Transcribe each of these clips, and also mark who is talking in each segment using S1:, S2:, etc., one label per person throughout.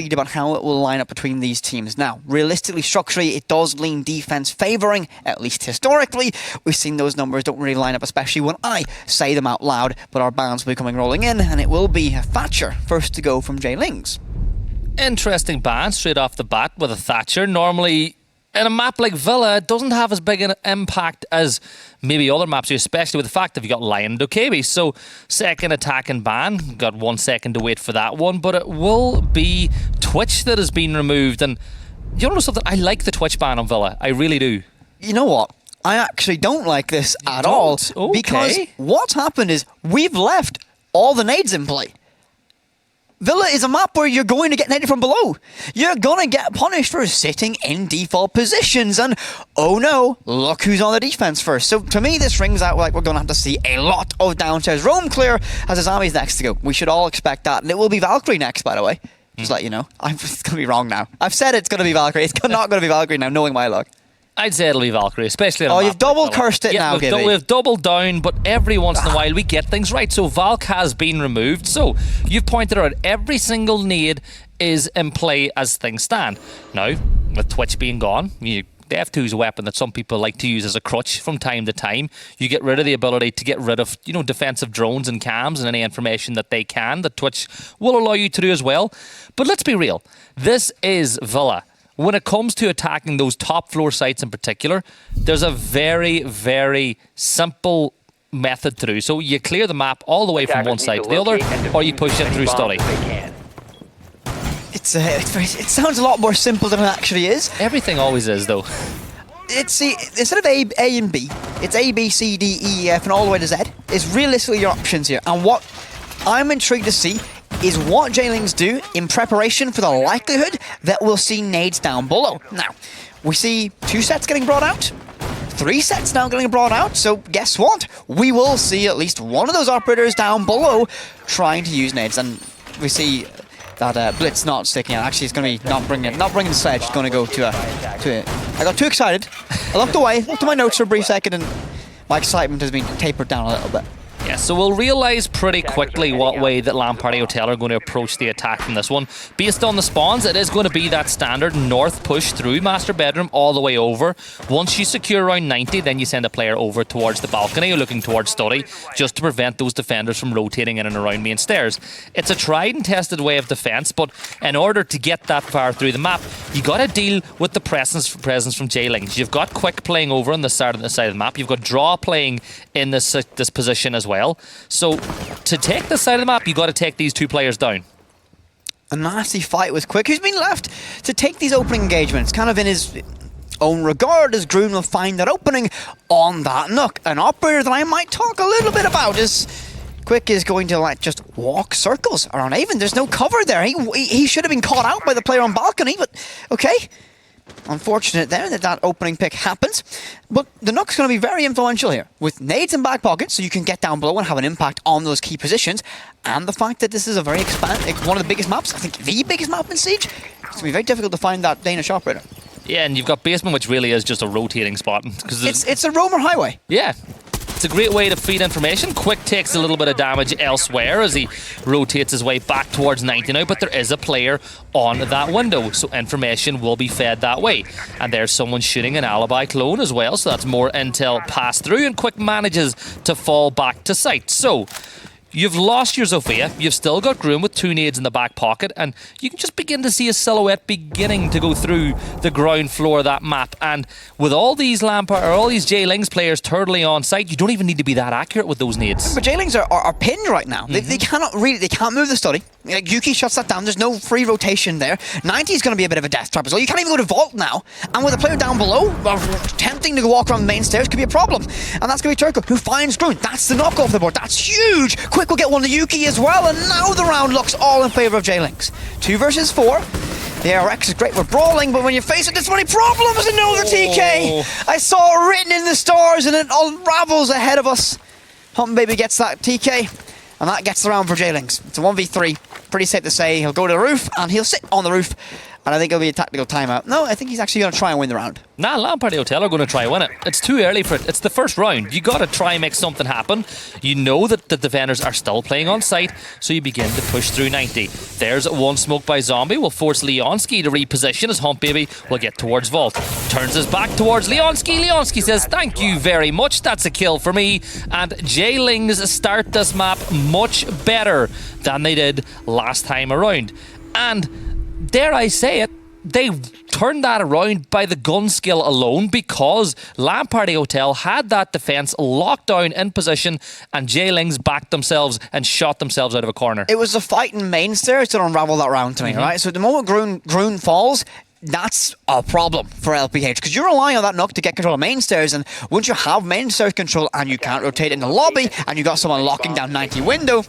S1: about how it will line up between these teams. Now, realistically, structurally, it does lean defense favouring, at least historically. We've seen those numbers don't really line up, especially when I say them out loud, but our bans will be coming rolling in, and it will be Thatcher first to go from J-Lings.
S2: Interesting ban straight off the bat with a Thatcher. Normally, in a map like Villa, it doesn't have as big an impact as maybe other maps do, especially with the fact that you've got Lion and Dokebi. So, second attack and ban. Got 1 second to wait for that one, but it will be Twitch that has been removed. And you know something? I like the Twitch ban on Villa. I really do.
S1: You know what? I actually don't like this at all.
S2: Okay.
S1: Because what's happened is we've left all the nades in play. Villa is a map where you're going to get naded from below. You're going to get punished for sitting in default positions. And, oh no, look who's on the defense first. So, to me, this rings out like we're going to have to see a lot of downstairs roam clear as Azami's next to go. We should all expect that. And it will be Valkyrie next, by the way. Just let you know. It's going to be wrong now. I've said it's going to be Valkyrie. It's not going to be Valkyrie now, knowing my luck.
S2: I'd say it'll be Valkyrie, especially on a map
S1: you've double
S2: like
S1: cursed it now, Gibby.
S2: We've doubled down, but every once in a while we get things right. So Valk has been removed. So you've pointed out every single nade is in play as things stand. Now, with Twitch being gone, the F2 is a weapon that some people like to use as a crutch from time to time. You get rid of the ability to get rid of, defensive drones and cams and any information that they can, that Twitch will allow you to do as well. But let's be real. This is Villa. When it comes to attacking those top floor sites in particular, there's a very, very simple method to do. So you clear the map all the way from one side to the other, or you push it through study.
S1: It sounds a lot more simple than it actually is.
S2: Everything always is, though.
S1: Instead of A and B, it's A, B, C, D, E, F, and all the way to Z. It's realistically your options here. And what I'm intrigued to see is what J-Lings do in preparation for the likelihood that we'll see nades down below. Now, we see 2 sets getting brought out, 3 sets now getting brought out, so guess what? We will see at least one of those operators down below trying to use nades, and we see that Blitz not sticking out. Actually, it's going to be not bringing the sledge. It's going to go to it. I got too excited. I looked away, looked at my notes for a brief second, and my excitement has been tapered down a little bit.
S2: Yeah, so we'll realise pretty quickly what way that Lamb Party Hotel are going to approach the attack from this one. Based on the spawns, it is going to be that standard north push through Master Bedroom all the way over. Once you secure around 90, then you send a player over towards the balcony, looking towards study, just to prevent those defenders from rotating in and around main stairs. It's a tried and tested way of defence, but in order to get that far through the map, you got to deal with the presence from J-Lings. You've got Quick playing over on the side of the map. You've got Draw playing in this position as well. So to take this side of the map, you've got to take these 2 players down.
S1: A nasty fight with Quick, who's been left to take these opening engagements, kind of in his own regard, as Groon will find that opening on that nook. An operator that I might talk a little bit about is Quick is going to just walk circles around Avon. There's no cover there. He should have been caught out by the player on balcony, but okay. Unfortunate there that opening pick happens. But the Nook's going to be very influential here. With nades in back pockets, so you can get down below and have an impact on those key positions. And the fact that this is a very one of the biggest maps, I think the biggest map in Siege. It's going to be very difficult to find that Danish operator.
S2: Yeah, and you've got basement, which really is just a rotating spot.
S1: It's a roamer highway.
S2: Yeah. It's a great way to feed information. Quick takes a little bit of damage elsewhere as he rotates his way back towards 90 now, but there is a player on that window, so information will be fed that way. And there's someone shooting an alibi clone as well, so that's more intel passed through, and Quick manages to fall back to site. So you've lost your Zofia, you've still got Groom with 2 nades in the back pocket, and you can just begin to see a silhouette beginning to go through the ground floor of that map. And with all these all these J-Lings players turtling on site, you don't even need to be that accurate with those nades.
S1: But J-Lings are pinned right now. They can't move the study. Yuki shuts that down. There's no free rotation there. 90 is going to be a bit of a death trap as well. You can't even go to Vault now. And with a player down below, attempting to walk around the main stairs could be a problem. And that's going to be Turco, who finds Groon. That's the knock off the board. That's huge. Quick will get one to Yuki as well. And now the round looks all in favour of J-Lings. 2 versus 4. The RX is great for brawling, but when you face it, there's many problems. Another TK. I saw it written in the stars, and it unravels ahead of us. Hump Baby gets that TK. And that gets the round for J-Lings. It's a 1v3. Pretty safe to say he'll go to the roof, and he'll sit on the roof and I think it'll be a tactical timeout. No, I think he's actually going to try and win the round.
S2: Nah, Lampard Hotel are going to try and win it. It's too early for it. It's the first round. You got to try and make something happen. You know that the defenders are still playing on site, so you begin to push through 90. There's one smoke by Zombie. Will force Leonski to reposition as Hump Baby will get towards Vault. Turns his back towards Leonski. Leonski says, thank you very much. That's a kill for me. And J-Lings start this map much better than they did last time around. And dare I say it, they turned that around by the gun skill alone, because Lampard Hotel had that defence locked down in position and J-Lings backed themselves and shot themselves out of a corner.
S1: It was the fight in main stairs that unravelled that round to me, right? So the moment Groon falls, that's a problem for LPH, because you're relying on that knock to get control of main stairs, and once you have main stairs control and you can't rotate in the lobby and you got someone locking down 90 window,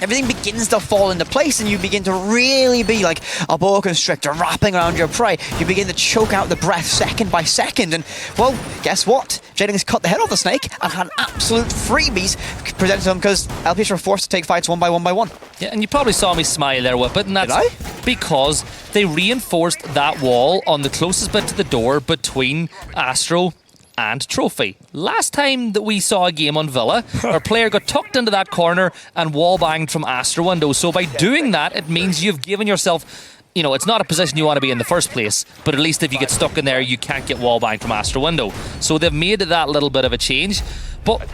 S1: everything begins to fall into place and you begin to really be like a boa constrictor wrapping around your prey. You begin to choke out the breath second by second, and well, guess what? J-Lings cut the head off the snake and had absolute freebies presented to them because LPH were forced to take fights one by one.
S2: Yeah, and you probably saw me smile there with it, and that's because they reinforced that wall on the closest bit to the door between Astro and Trophy. Last time that we saw a game on Villa, our player got tucked into that corner and wall banged from Astro window. So by doing that, it means you've given yourself, you know, it's not a position you want to be in the first place, but at least if you get stuck in there, you can't get wall banged from Astro window. So they've made that little bit of a change. But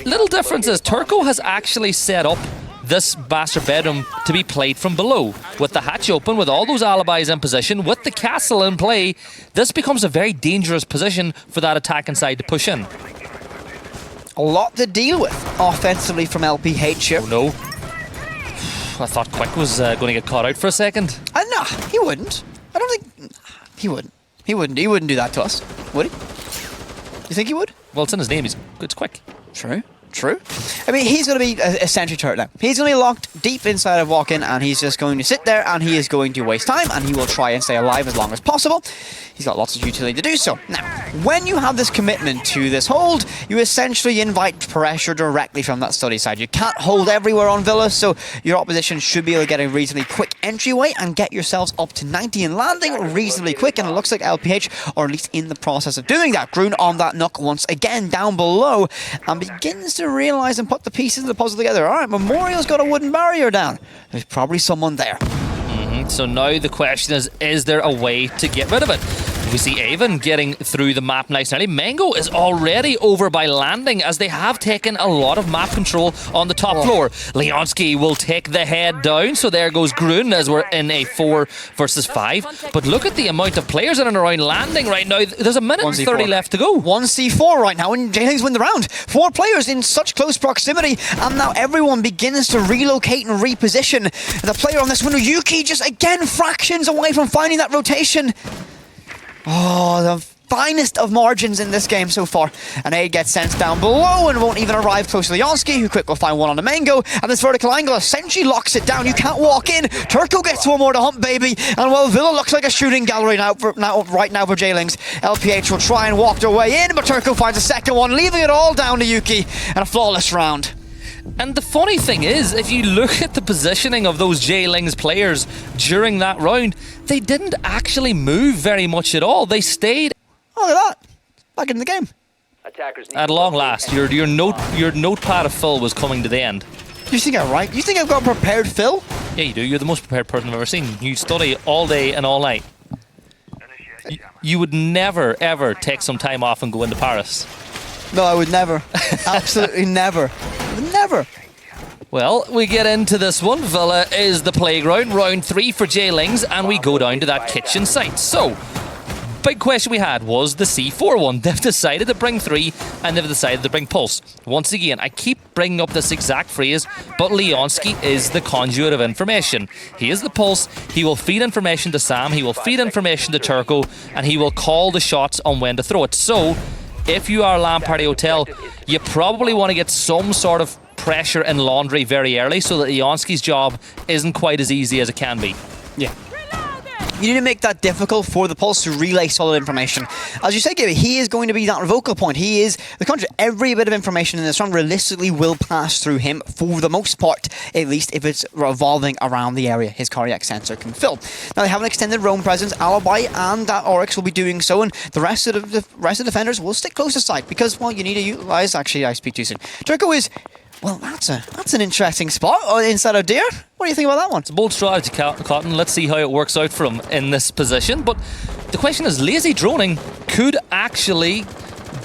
S2: little difference is Turco has actually set up this master bedroom to be played from below. With the hatch open, with all those alibis in position, with the castle in play, this becomes a very dangerous position for that attacking side to push in.
S1: A lot to deal with offensively from LPH here.
S2: Oh no. I thought Quick was going to get caught out for a second.
S1: Nah, he wouldn't. I don't think... He wouldn't. He wouldn't do that to us, would he? You think he would?
S2: Well, it's in his name. It's Quick.
S1: True. I mean, he's going to be a sentry turret now. He's going to be locked deep inside of Walk-In, and he's just going to sit there, and he is going to waste time, and he will try and stay alive as long as possible. He's got lots of utility to do so. Now, when you have this commitment to this hold, you essentially invite pressure directly from that study side. You can't hold everywhere on Villa, so your opposition should be able to get a reasonably quick entryway and get yourselves up to 90 and landing reasonably quick, and it looks like LPH are at least in the process of doing that. Groon on that knock once again down below, and begins to realise and put the pieces of the puzzle together. Alright, Memorial's got a wooden barrier down. There's probably someone there.
S2: So now the question is there a way to get rid of it? We see Avon getting through the map nice and early. Mango is already over by landing, as they have taken a lot of map control on the top floor. Leonski will take the head down, so there goes Groon as we're in a 4 versus 5. But look at the amount of players in and around landing right now. There's a minute and 30 left to go.
S1: 1C4 right now, and J-Lings win the round. 4 players in such close proximity, and now everyone begins to relocate and reposition. The player on this window, Yuki, just again fractions away from finding that rotation. Oh, the finest of margins in this game so far. An aid gets sent down below and won't even arrive close to Leonski, who quick will find one on the Mango, and this vertical angle essentially locks it down. You can't walk in. Turco gets one more to Hump Baby, and well, Villa looks like a shooting gallery right now for J-Lings. LPH will try and walk their way in, but Turco finds a second one, leaving it all down to Yuki, and a flawless round.
S2: And the funny thing is, if you look at the positioning of those J-Lings players during that round, they didn't actually move very much at all. They stayed.
S1: Oh, look at that. Back in the game.
S2: At long last, your notepad of Phil was coming to the end.
S1: You think I'm right? You think I've got prepared Phil?
S2: Yeah, you do. You're the most prepared person I've ever seen. You study all day and all night. You would never, ever take some time off and go into Paris.
S1: No, I would never. Absolutely never. Never.
S2: Well, we get into this one. Villa is the playground. Round 3 for J-Lings, and we go down to that kitchen site. So, big question we had was the C4 one. They've decided to bring 3, and they've decided to bring Pulse. Once again, I keep bringing up this exact phrase, but Leonski is the conduit of information. He is the Pulse. He will feed information to Sam. He will feed information to Turco, and he will call the shots on when to throw it. So, if you are Lampard Hotel, you probably want to get some sort of pressure and laundry very early so that Leonski's job isn't quite as easy as it can be.
S1: Yeah. You need to make that difficult for the Pulse to relay solid information. As you say, Gibby, he is going to be that vocal point. He is the country. Every bit of information in this round realistically will pass through him for the most part, at least if it's revolving around the area his cardiac sensor can fill. Now they have an extended roam presence. Alibi and Oryx will be doing so, and the rest of the defenders will stick close to sight because, well, you need to utilize. Actually, I speak too soon. Turco is. Well, that's an interesting spot inside of Deer. What do you think about that one?
S2: It's a bold strategy, Cotton. Let's see how it works out for him in this position. But the question is, lazy droning could actually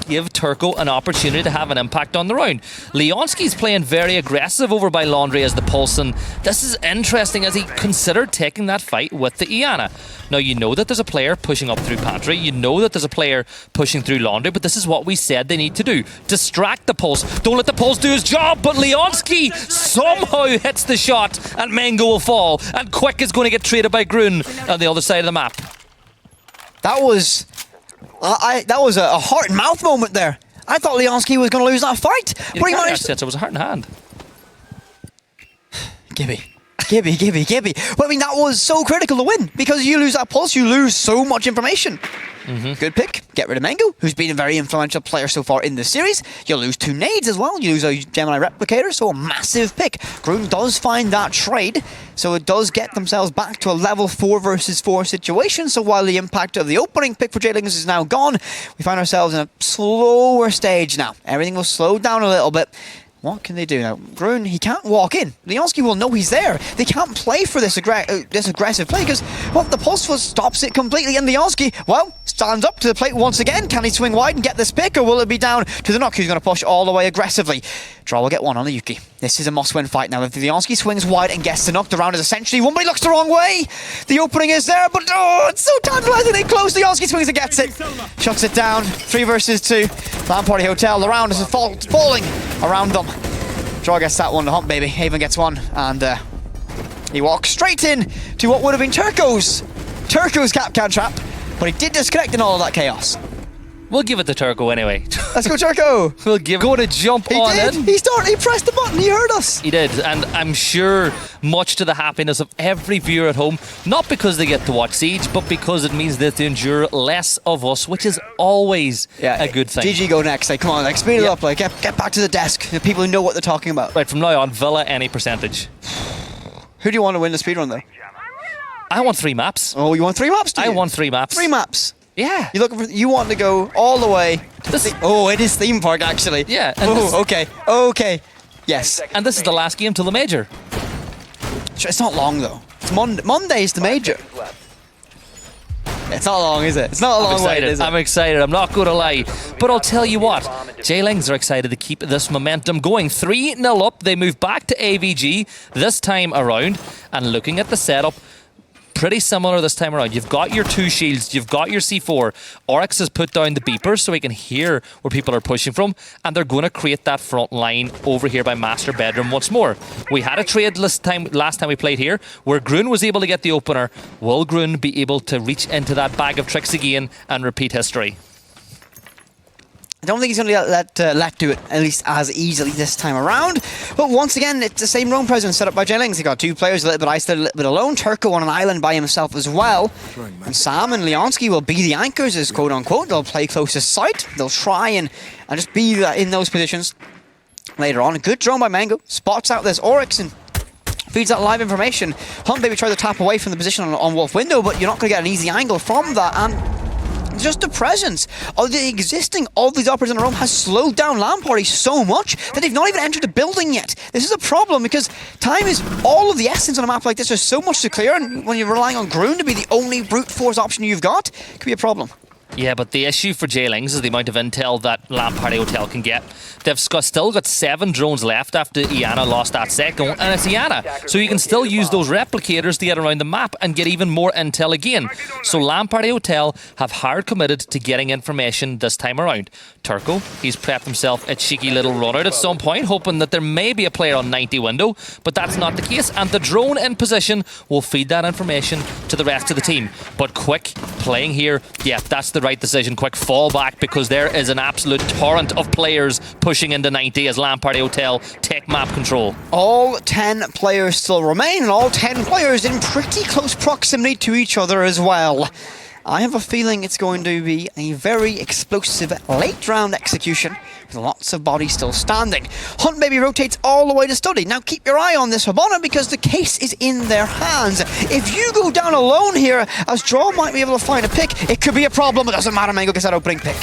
S2: give Turco an opportunity to have an impact on the round. Leonski's playing very aggressive over by Laundry as the Pulse, and this is interesting as he considered taking that fight with the Iana. Now, you know that there's a player pushing up through Pantry, you know that there's a player pushing through Laundry, but this is what we said they need to do. Distract the Pulse. Don't let the Pulse do his job, but Leonski somehow hits the shot, and Mango will fall, and Quick is going to get traded by Grun on the other side of the map.
S1: That was a heart and mouth moment there. I thought Leonski was going to lose that fight.
S2: But he managed. It was a heart and hand.
S1: Gibby. Well, I mean, that was so critical to win because you lose that Pulse, you lose so much information. Good pick. Get rid of Mango, who's been a very influential player so far in the series. You lose 2 nades as well. You lose a Gemini Replicator, so a massive pick. Grun does find that trade, so it does get themselves back to a level 4 versus 4 situation. So while the impact of the opening pick for Jaylings is now gone, we find ourselves in a slower stage now. Everything will slow down a little bit. What can they do now? Grun, he can't walk in. Leonski will know he's there. They can't play for this aggressive play because, well, the Pulse stops it completely. And Leonski, well, stands up to the plate once again. Can he swing wide and get this pick, or will it be down to the Nook, who's going to push all the way aggressively? Draw will get one on the Yuki. This is a must-win fight now. If Leonski swings wide and gets the Nook, the round is essentially won, but he looks the wrong way. The opening is there, but it's so tantalizingly close. Leonski swings and gets it. Shuts it down. 3 versus 2. Land Party Hotel. The round is falling around them. Draw gets that one, the hump baby. Haven gets one, and he walks straight in to what would have been Turco's Capcan trap, but he did disconnect in all of that chaos.
S2: We'll give it to Turco anyway.
S1: Let's go, Turco.
S2: We'll give it a jump on it.
S1: He pressed the button, he heard us.
S2: He did, and I'm sure much to the happiness of every viewer at home, not because they get to watch Siege, but because it means they have to endure less of us, which is always a good thing.
S1: DG go next, like, come on, like, speed it up, like, get back to the desk, the people who know what they're talking about.
S2: Right, from now on, Villa any percentage.
S1: Who do you want to win the speedrun, though?
S2: I want 3 maps.
S1: Oh, you want 3 maps, do you?
S2: I want 3 maps.
S1: 3 maps?
S2: Yeah.
S1: You want to go all the way to it is theme park, actually.
S2: Yeah.
S1: Okay. Yes.
S2: And this is the last game till the major.
S1: It's not long, though. It's Monday's the major. It's not long, is it? It's not a long wait, is it?
S2: I'm excited. I'm not going to lie. But I'll tell you what. Jaylings are excited to keep this momentum going. 3-0 up. They move back to AVG this time around. And looking at the setup, pretty similar this time around. You've got your 2 shields, you've got your C4. Oryx has put down the beepers so he can hear where people are pushing from, and they're going to create that front line over here by Master Bedroom once more. We had a trade last time we played here where Grun was able to get the opener. Will Grun be able to reach into that bag of tricks again and repeat history?
S1: I don't think he's going to let do it, at least as easily this time around. But once again, it's the same roam presence set up by Jaylings. He got 2 players a little bit isolated, a little bit alone. Turco on an island by himself as well. And Sam and Leonski will be the anchors, as quote-unquote. They'll play closest sight. They'll try and just be in those positions later on. A good drone by Mango. Spots out this Oryx and feeds that live information. Hunt Baby tried to tap away from the position on Wolf Window, but you're not going to get an easy angle from that. And just the presence of the existing of these operators in a room has slowed down Land Party so much that they've not even entered the building yet. This is a problem because time is all of the essence on a map like this. There's so much to clear, and when you're relying on Grun to be the only brute force option you've got, it could be a problem.
S2: Yeah, but the issue for Jaylings is the amount of intel that Land Party Hotel can get. They've still got 7 drones left after Iana lost that second one, and it's Iana. So you can still use those replicators to get around the map and get even more intel again. So Land Party Hotel have hard committed to getting information this time around. Turco, he's prepped himself a cheeky little run out at some point, hoping that there may be a player on 90 window, but that's not the case, and the drone in position will feed that information to the rest of the team. But Quick playing here, yeah, that's the right decision. Quick fall back, because there is an absolute torrent of players pushing into 90 as Lamparty Hotel take map control.
S1: All 10 players still remain, and all 10 players in pretty close proximity to each other as well. I have a feeling it's going to be a very explosive late round execution with lots of bodies still standing. Hunt Baby rotates all the way to study. Now keep your eye on this Hibana, because the case is in their hands. If you go down alone here, as Draw might be able to find a pick, it could be a problem. It doesn't matter, Mango gets that opening pick.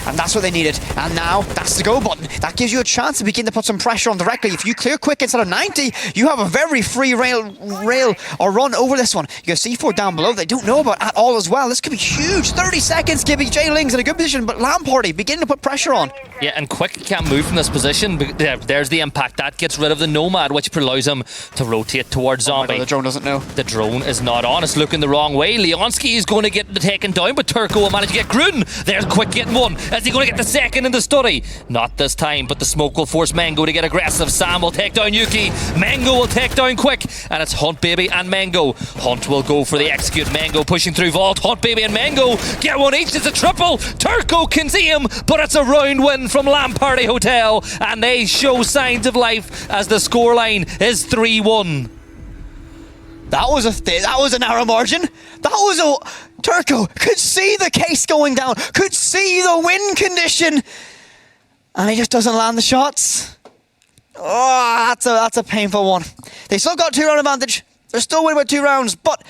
S1: And that's what they needed. And now, that's the go button. That gives you a chance to begin to put some pressure on directly. If you clear quick instead of 90, you have a very free rail or run over this one. You got C4 down below they don't know about at all as well. This could be huge. 30 seconds, Gibby. J-Ling's in a good position, but Lamparty beginning to put pressure on.
S2: Yeah, and Quick can't move from this position. There's the impact. That gets rid of the Nomad, which allows him to rotate towards Zombie.
S1: Oh, the drone doesn't know.
S2: The drone is not on. It's looking the wrong way. Leonski is going to get taken down, but Turco will manage to get Gruden. There's Quick getting one. Is he going to get the second in the study? Not this time, but the smoke will force Mango to get aggressive. Sam will take down Yuki. Mango will take down Quick. And it's Hunt Baby and Mango. Hunt will go for the execute. Mango pushing through Vault. Hunt Baby and Mango get one each. It's a triple. Turco can see him, but it's a round win from Lamparty Hotel. And they show signs of life as the scoreline is 3-1.
S1: That was a narrow margin. That was a... Turco could see the case going down, could see the win condition, and he just doesn't land the shots. Oh, that's a painful one. They still got 2-round advantage. They're still winning by 2 rounds, but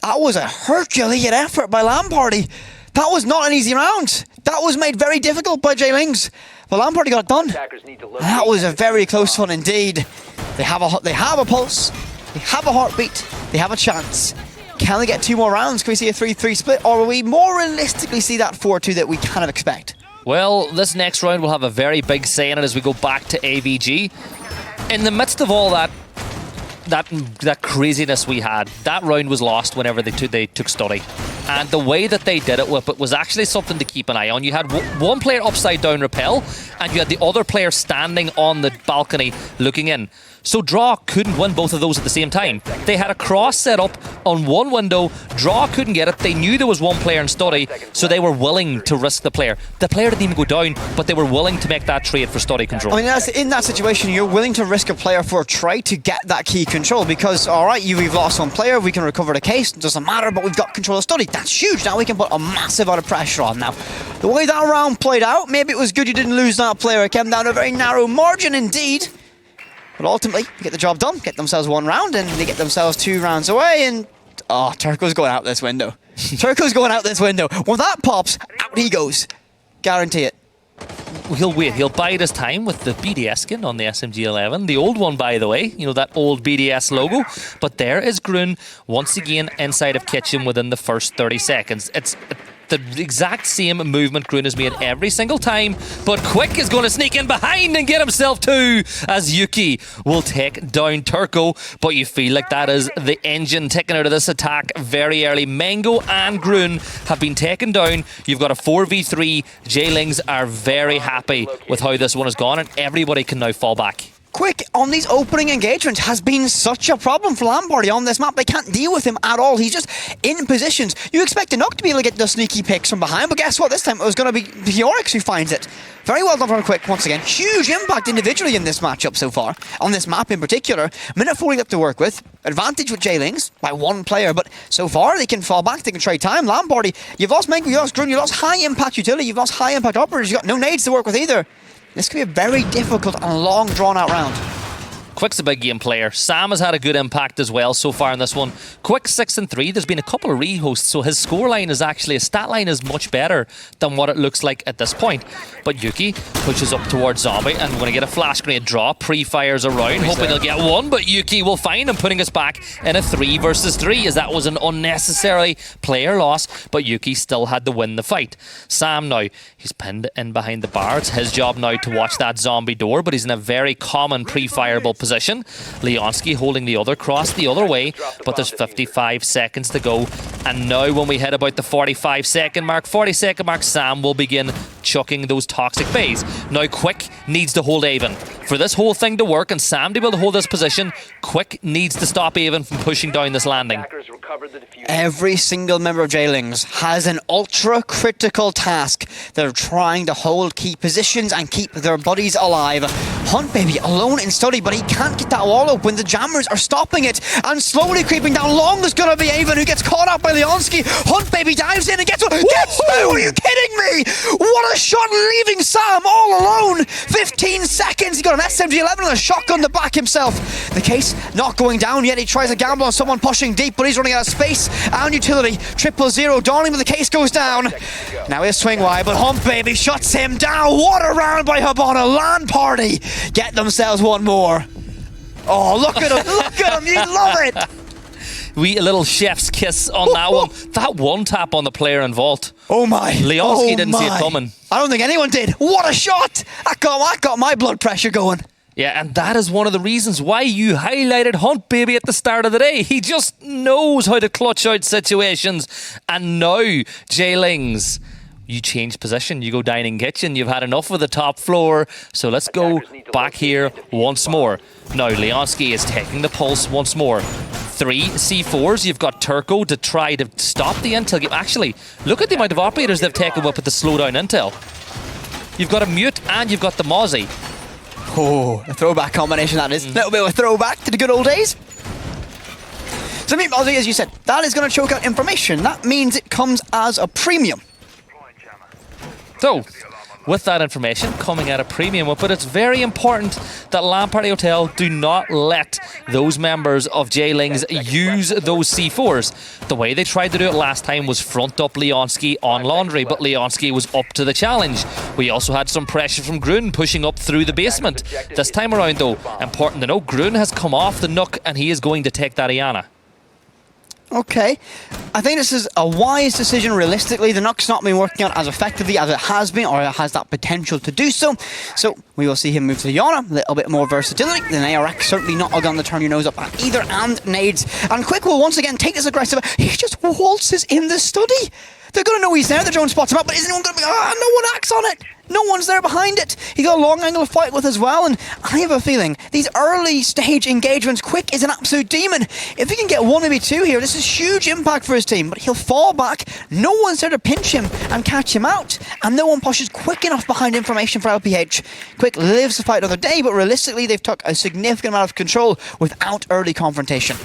S1: that was a Herculean effort by Lamparty. That was not an easy round. That was made very difficult by J-Lings. But Lamparty got it done. That was a very close one indeed. They have a pulse. They have a heartbeat. They have a chance. Can they get 2 more rounds? Can we see a 3-3 split? Or will we more realistically see that 4-2 that we kind of expect?
S2: Well, this next round will have a very big say in it as we go back to AVG. In the midst of all that craziness we had, that round was lost whenever they took study. And the way that they did it with it was actually something to keep an eye on. You had one player upside down rappel, and you had the other player standing on the balcony looking in. So Draw couldn't win both of those at the same time. They had a cross set up on one window. Draw couldn't get it. They knew there was one player in study, so they were willing to risk the player. The player didn't even go down, but they were willing to make that trade for study control.
S1: I mean, in that situation, you're willing to risk a player for a try to get that key control because, all right, we've lost one player, we can recover the case, it doesn't matter, but we've got control of study. That's huge. Now we can put a massive amount of pressure on. Now, the way that round played out, maybe it was good you didn't lose that player. It came down to a very narrow margin indeed. But ultimately, they get the job done, get themselves 1 round, and they get themselves 2 rounds away, and... Oh, Turco's going out this window. Turco's going out this window. When that pops, out he goes. Guarantee it.
S2: He'll wait. He'll bide his time with the BDS skin on the SMG11. The old one, by the way. You know, that old BDS logo. But there is Grun once again inside of Kitchen within the first 30 seconds. It's the exact same movement Grun has made every single time, but Quick is going to sneak in behind and get himself 2 as Yuki will take down Turco, but you feel like that is the engine ticking out of this attack very early. Mango and Grun have been taken down. You've got a 4v3. J-Lings are very happy with how this one has gone, and everybody can now fall back.
S1: Quick on these opening engagements has been such a problem for Lamparty on this map. They can't deal with him at all. He's just in positions. You expect Inuk to be able to get the sneaky picks from behind, but guess what? This time it was going to be Pyorix who finds it. Very well done from Quick once again. Huge impact individually in this matchup so far. On this map in particular. Minute 40 up to work with. Advantage with J-Lings by 1 player, but so far they can fall back, they can trade time. Lamparty, you've lost Mango, you've lost Grun, you've lost high impact utility, you've lost high impact operators, you've got no nades to work with either. This could be a very difficult and long drawn-out round.
S2: Quick's a big game player. Sam has had a good impact as well so far in this one. Quick 6-3. There's been a couple of rehosts, so his scoreline is actually, his stat line is much better than what it looks like at this point. But Yuki pushes up towards Zombie and we're going to get a flash grenade draw. Pre-fires around, hoping he'll get one, but Yuki will find him, putting us back in a 3 versus 3 as that was an unnecessary player loss, but Yuki still had to win the fight. Sam now, he's pinned in behind the bar. It's his job now to watch that Zombie door, but he's in a very common pre-fireable position. position. Leonski holding the other cross the other way, but there's 55 seconds to go. And now when we hit about the 40-second mark, Sam will begin chucking those toxic bays. Now Quick needs to hold Avon. For this whole thing to work and Sam to be able to hold this position, Quick needs to stop Avon from pushing down this landing.
S1: Every single member of Jailings has an ultra-critical task. They're trying to hold key positions and keep their buddies alive. Hunt Baby alone in study, but he can't get that wall open. The jammers are stopping it, and slowly creeping down long is going to be Avon, who gets caught up by Leonski. Hunt Baby dives in and gets two. Are you kidding me? What a shot, leaving Sam all alone. 15 seconds. He got an SMG-11 and a shotgun to back himself. The case not going down yet. He tries a gamble on someone pushing deep, but he's running out of space and utility. 000 dawning, but the case goes down. Now he'll swing wide, but Hunt Baby shuts him down. What a round by Habana. LAN party get themselves one more. Oh, look at him. Look at him. You love it.
S2: A little chef's kiss on that one. That one tap on the player in Vault.
S1: Oh my.
S2: Leonski didn't see it coming.
S1: I don't think anyone did. What a shot. I got my blood pressure going.
S2: Yeah, and that is one of the reasons why you highlighted Hunt Baby at the start of the day. He just knows how to clutch out situations. And now, Jailings, you change position. You go dining kitchen. You've had enough of the top floor. So let's go back here once more. Now, Leonski is taking the pulse once more. 3 C4s. You've got Turco to try to stop the intel game. Actually, look at the amount of operators they've taken up with the slowdown intel. You've got a mute and you've got the Mozzie.
S1: Oh, a throwback combination that is. A little bit of a throwback to the good old days. So, I mean, Mozzie, as you said, that is going to choke out information. That means it comes as a premium.
S2: So, with that information coming at a premium, but it's very important that LAN Party Hotel do not let those members of Jailings use those C4s. The way they tried to do it last time was front up Leonski on Laundry, but Leonski was up to the challenge. We also had some pressure from Grun pushing up through the basement. This time around though, important to know, Grun has come off the Nook and he is going to take that Iana.
S1: Okay, I think this is a wise decision realistically. The Nook's not been working out as effectively as it has been, or it has that potential to do so. So we will see him move to the Yana, a little bit more versatility. The ARX certainly not a gun to turn your nose up at either, and nades. And Quick will once again take this aggressive. He just waltzes in the study. They're going to know he's there. The drone spots him out, but isn't anyone going to be, no one acts on it. No one's there behind it. He got a long angle to fight with as well, and I have a feeling these early stage engagements, Quick is an absolute demon. If he can get 1, maybe 2 here, this is huge impact for his team, but he'll fall back. No one's there to pinch him and catch him out, and no one pushes quick enough behind information for LPH. Quick lives to fight another day, but realistically, they've took a significant amount of control without early confrontation.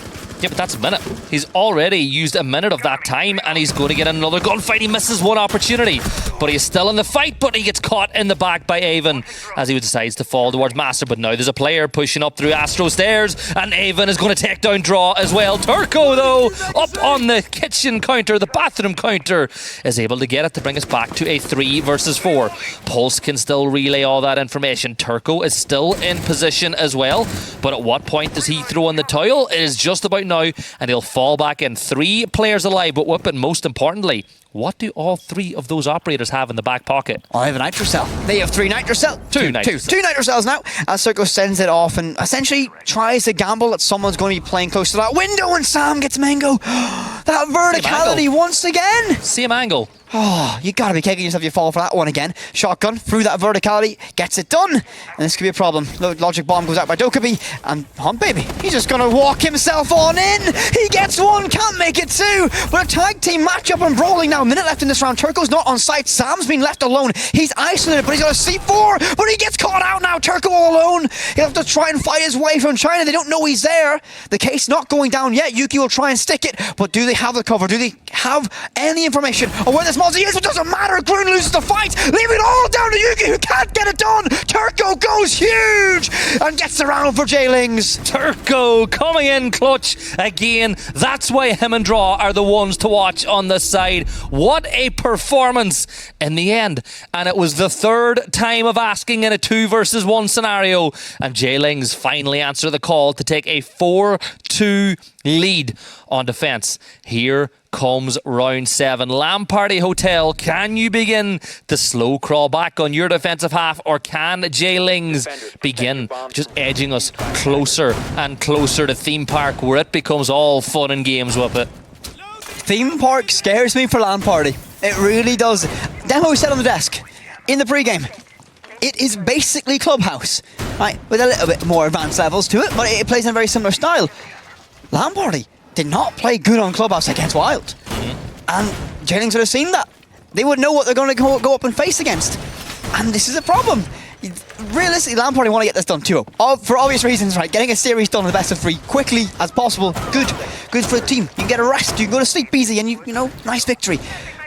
S2: Yeah, but that's a minute. He's already used a minute of that time, and he's going to get another gunfight. He misses one opportunity, but he's still in the fight, but he gets caught in the back by Avon as he decides to fall towards Master. But now there's a player pushing up through Astro stairs, and Avon is going to take down Draw as well. Turco, though, up on the kitchen counter, the bathroom counter, is able to get it to bring us back to a 3 versus 4. Pulse can still relay all that information. Turco is still in position as well, but at what point does he throw in the towel? It is just about now, and he'll fall back in. 3 players alive, but what, most importantly, what do all 3 of those operators have in the back pocket?
S1: I have a nitro cell. They have 3 nitro cells. Two nitro cells now. As Circo sends it off and essentially tries to gamble that someone's going to be playing close to that window, and Sam gets mango. That verticality once again.
S2: Same angle.
S1: Oh, you gotta be kicking yourself if you fall for that one again. Shotgun through that verticality, gets it done. And this could be a problem. Logic bomb goes out by Dokkaebi, and Hunt Baby, he's just gonna walk himself on in. He gets 1, can't make it 2. But a tag team matchup and brawling now. A minute left in this round. Turco's not on site. Sam's been left alone. He's isolated, but he's got a C4. But he gets caught out now. Turco all alone. He'll have to try and fight his way from China. They don't know he's there. The case not going down yet. Yuki will try and stick it, but do they have the cover? Do they have any information on where this Mozzie is? It doesn't matter. Grun loses the fight. Leave it all down to Yuki, who can't get it done. Turco goes huge and gets the round for Jailings.
S2: Turco coming in clutch again. That's why him and Draw are the ones to watch on the side. What a performance in the end. And it was the 3rd time of asking in a 2 versus 1 scenario. And Jailings finally answer the call to take a 4-2 lead on defense. Here comes round 7. Lamparty Hotel, can you begin the slow crawl back on your defensive half, or can J-Lings begin just edging us closer and closer to Theme Park, where it becomes all fun and games with it?
S1: Theme Park scares me for Lamparty. It really does. Demo said on the desk in the pregame, it is basically Clubhouse, right, with a little bit more advanced levels to it, but it plays in a very similar style. Lamparty did not play good on Clubhouse against Wild. And J-Lings would have seen that. They would know what they're going to go up and face against. And this is a problem. Realistically, Lamparty want to get this done too. For obvious reasons, right? Getting a series done in the best of 3 quickly as possible. Good for the team. You can get a rest, you can go to sleep easy, and you know, nice victory.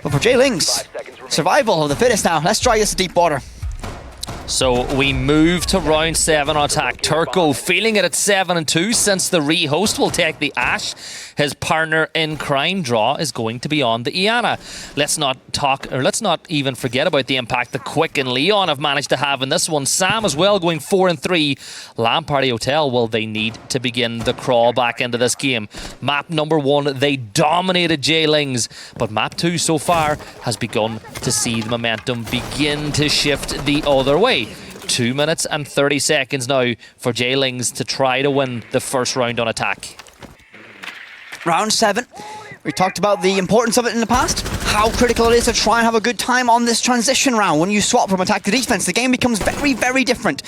S1: But for J-Lings, survival of the fittest now. Let's try this to deep water.
S2: So we move to round 7 on attack. Turco feeling it at 7-2 since the rehost will take the Ash. His partner in crime Draw is going to be on the Iana. Let's not even forget about the impact that Quick and Leon have managed to have in this one. Sam as well going 4-3. Lamparty Hotel, well, they need to begin the crawl back into this game. Map number 1, they dominated J-Lings, but map 2 so far has begun to see the momentum begin to shift the other way. 2 minutes and 30 seconds now for J-Lings to try to win the first round on attack.
S1: Round 7. We talked about the importance of it in the past, how critical it is to try and have a good time on this transition round. When you swap from attack to defense, the game becomes very, very different.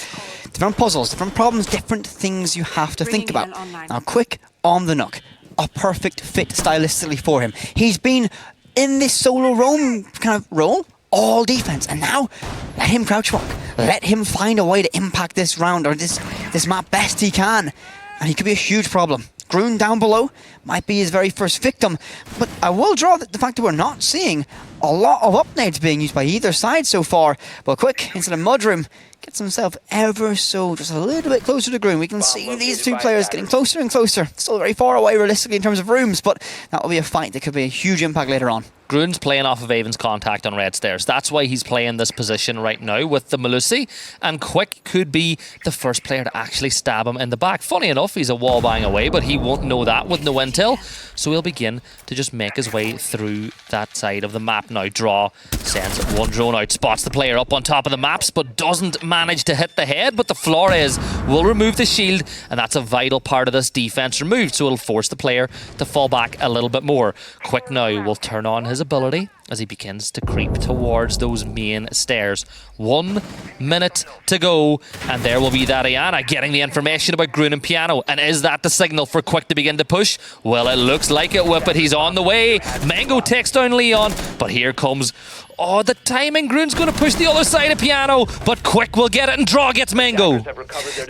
S1: Different puzzles, different problems, different things you have to think about. Now, Quick on the Nook. A perfect fit stylistically for him. He's been in this solo roam kind of role, all defense, and now let him crouch walk. Let him find a way to impact this round or this map best he can, and he could be a huge problem. Groon down below might be his very first victim, but I will draw the fact that we're not seeing a lot of upnades being used by either side so far. But Quick into the mudroom gets himself ever so just a little bit closer to Groon. We can see these two players getting closer and closer. Still very far away realistically in terms of rooms, but that will be a fight that could be a huge impact later on.
S2: Groon's playing off of Avon's contact on red stairs. That's why he's playing this position right now with the Malusi. And Quick could be the first player to actually stab him in the back. Funny enough, he's a wall bang away, but he won't know that with no intel. So he'll begin to just make his way through that side of the map now. Draw sends one drone out, spots the player up on top of the maps, but doesn't manage to hit the head. But the Flores will remove the shield, and that's a vital part of this defense removed. So it'll force the player to fall back a little bit more. Quick now will turn on his ability as he begins to creep towards those main stairs. 1 minute to go, and there will be that Iana getting the information about Groon and Piano. And is that the signal for Quick to begin to push? Well, it looks like it, Whip it. He's on the way. Mango takes down Leon, but here comes... Oh, the timing. Groon's going to push the other side of Piano, but Quick will get it, and Draw gets Mango.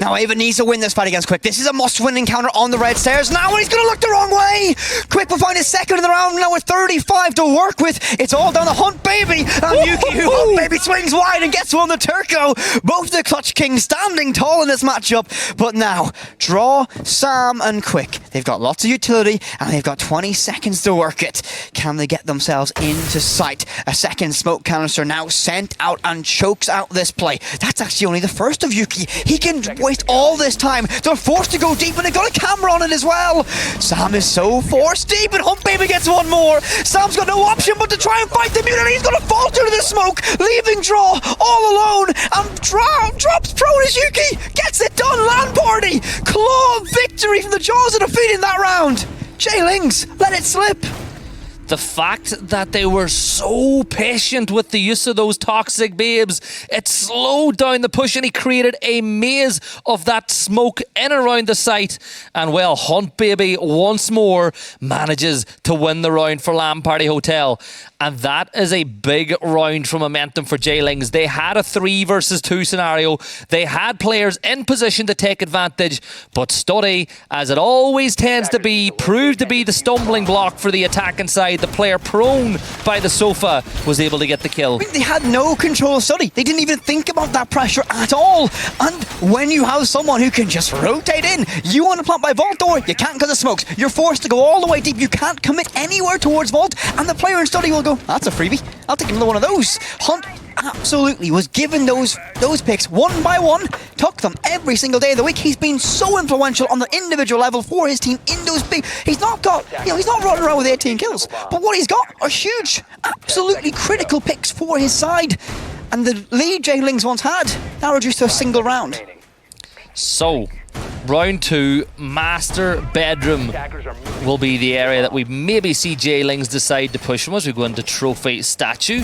S1: Now Avon needs to win this fight against Quick. This is a must-win encounter on the red stairs. Now he's going to look the wrong way. Quick will find his second in the round now with 35 to work with. It's all down to Hunt Baby. And Yuki, who Hunt Baby swings wide and gets one to Turco. Both the Clutch Kings standing tall in this matchup. But now, Draw, Sam and Quick. They've got lots of utility and they've got 20 seconds to work it. Can they get themselves into sight? A second smoke canister now sent out and chokes out this play. That's actually only the first of Yuki. He can waste all this time. They're forced to go deep and they've got a camera on it as well. Sam is so forced deep and Hunt Baby gets one more. Sam's got no option but to try and fight the mutant. He's going to falter to the smoke, leaving Draw all alone, and drops prone as Yuki gets it done. Lamparty claw victory from the jaws of defeat in that round. J-Lings let it slip.
S2: The fact that they were so patient with the use of those toxic babes, it slowed down the push and he created a maze of that smoke in and around the site. And well, Hunt Baby once more manages to win the round for Lamparty Hotel. And that is a big round for momentum for J-Lings. They had a 3 versus 2 scenario. They had players in position to take advantage. But Studdy, as it always tends to be, proved to be the stumbling block for the attacking side. The player prone by the sofa was able to get the kill.
S1: I mean, they had no control of Studdy. They didn't even think about that pressure at all. And when you have someone who can just rotate in, you want to plant by Vault door, you can't because of smokes. You're forced to go all the way deep. You can't commit anywhere towards Vault. And the player in Studdy will go, that's a freebie. I'll take another one of those. Hunt absolutely was given those picks one by one, took them every single day of the week. He's been so influential on the individual level for his team in those big. He's not got, he's not running around with 18 kills, but what he's got are huge, absolutely critical picks for his side. And the lead Jailings once had, now reduced to a single round.
S2: So, round 2, Master Bedroom will be the area that we maybe see Jailings decide to push from as we go into Trophy Statue.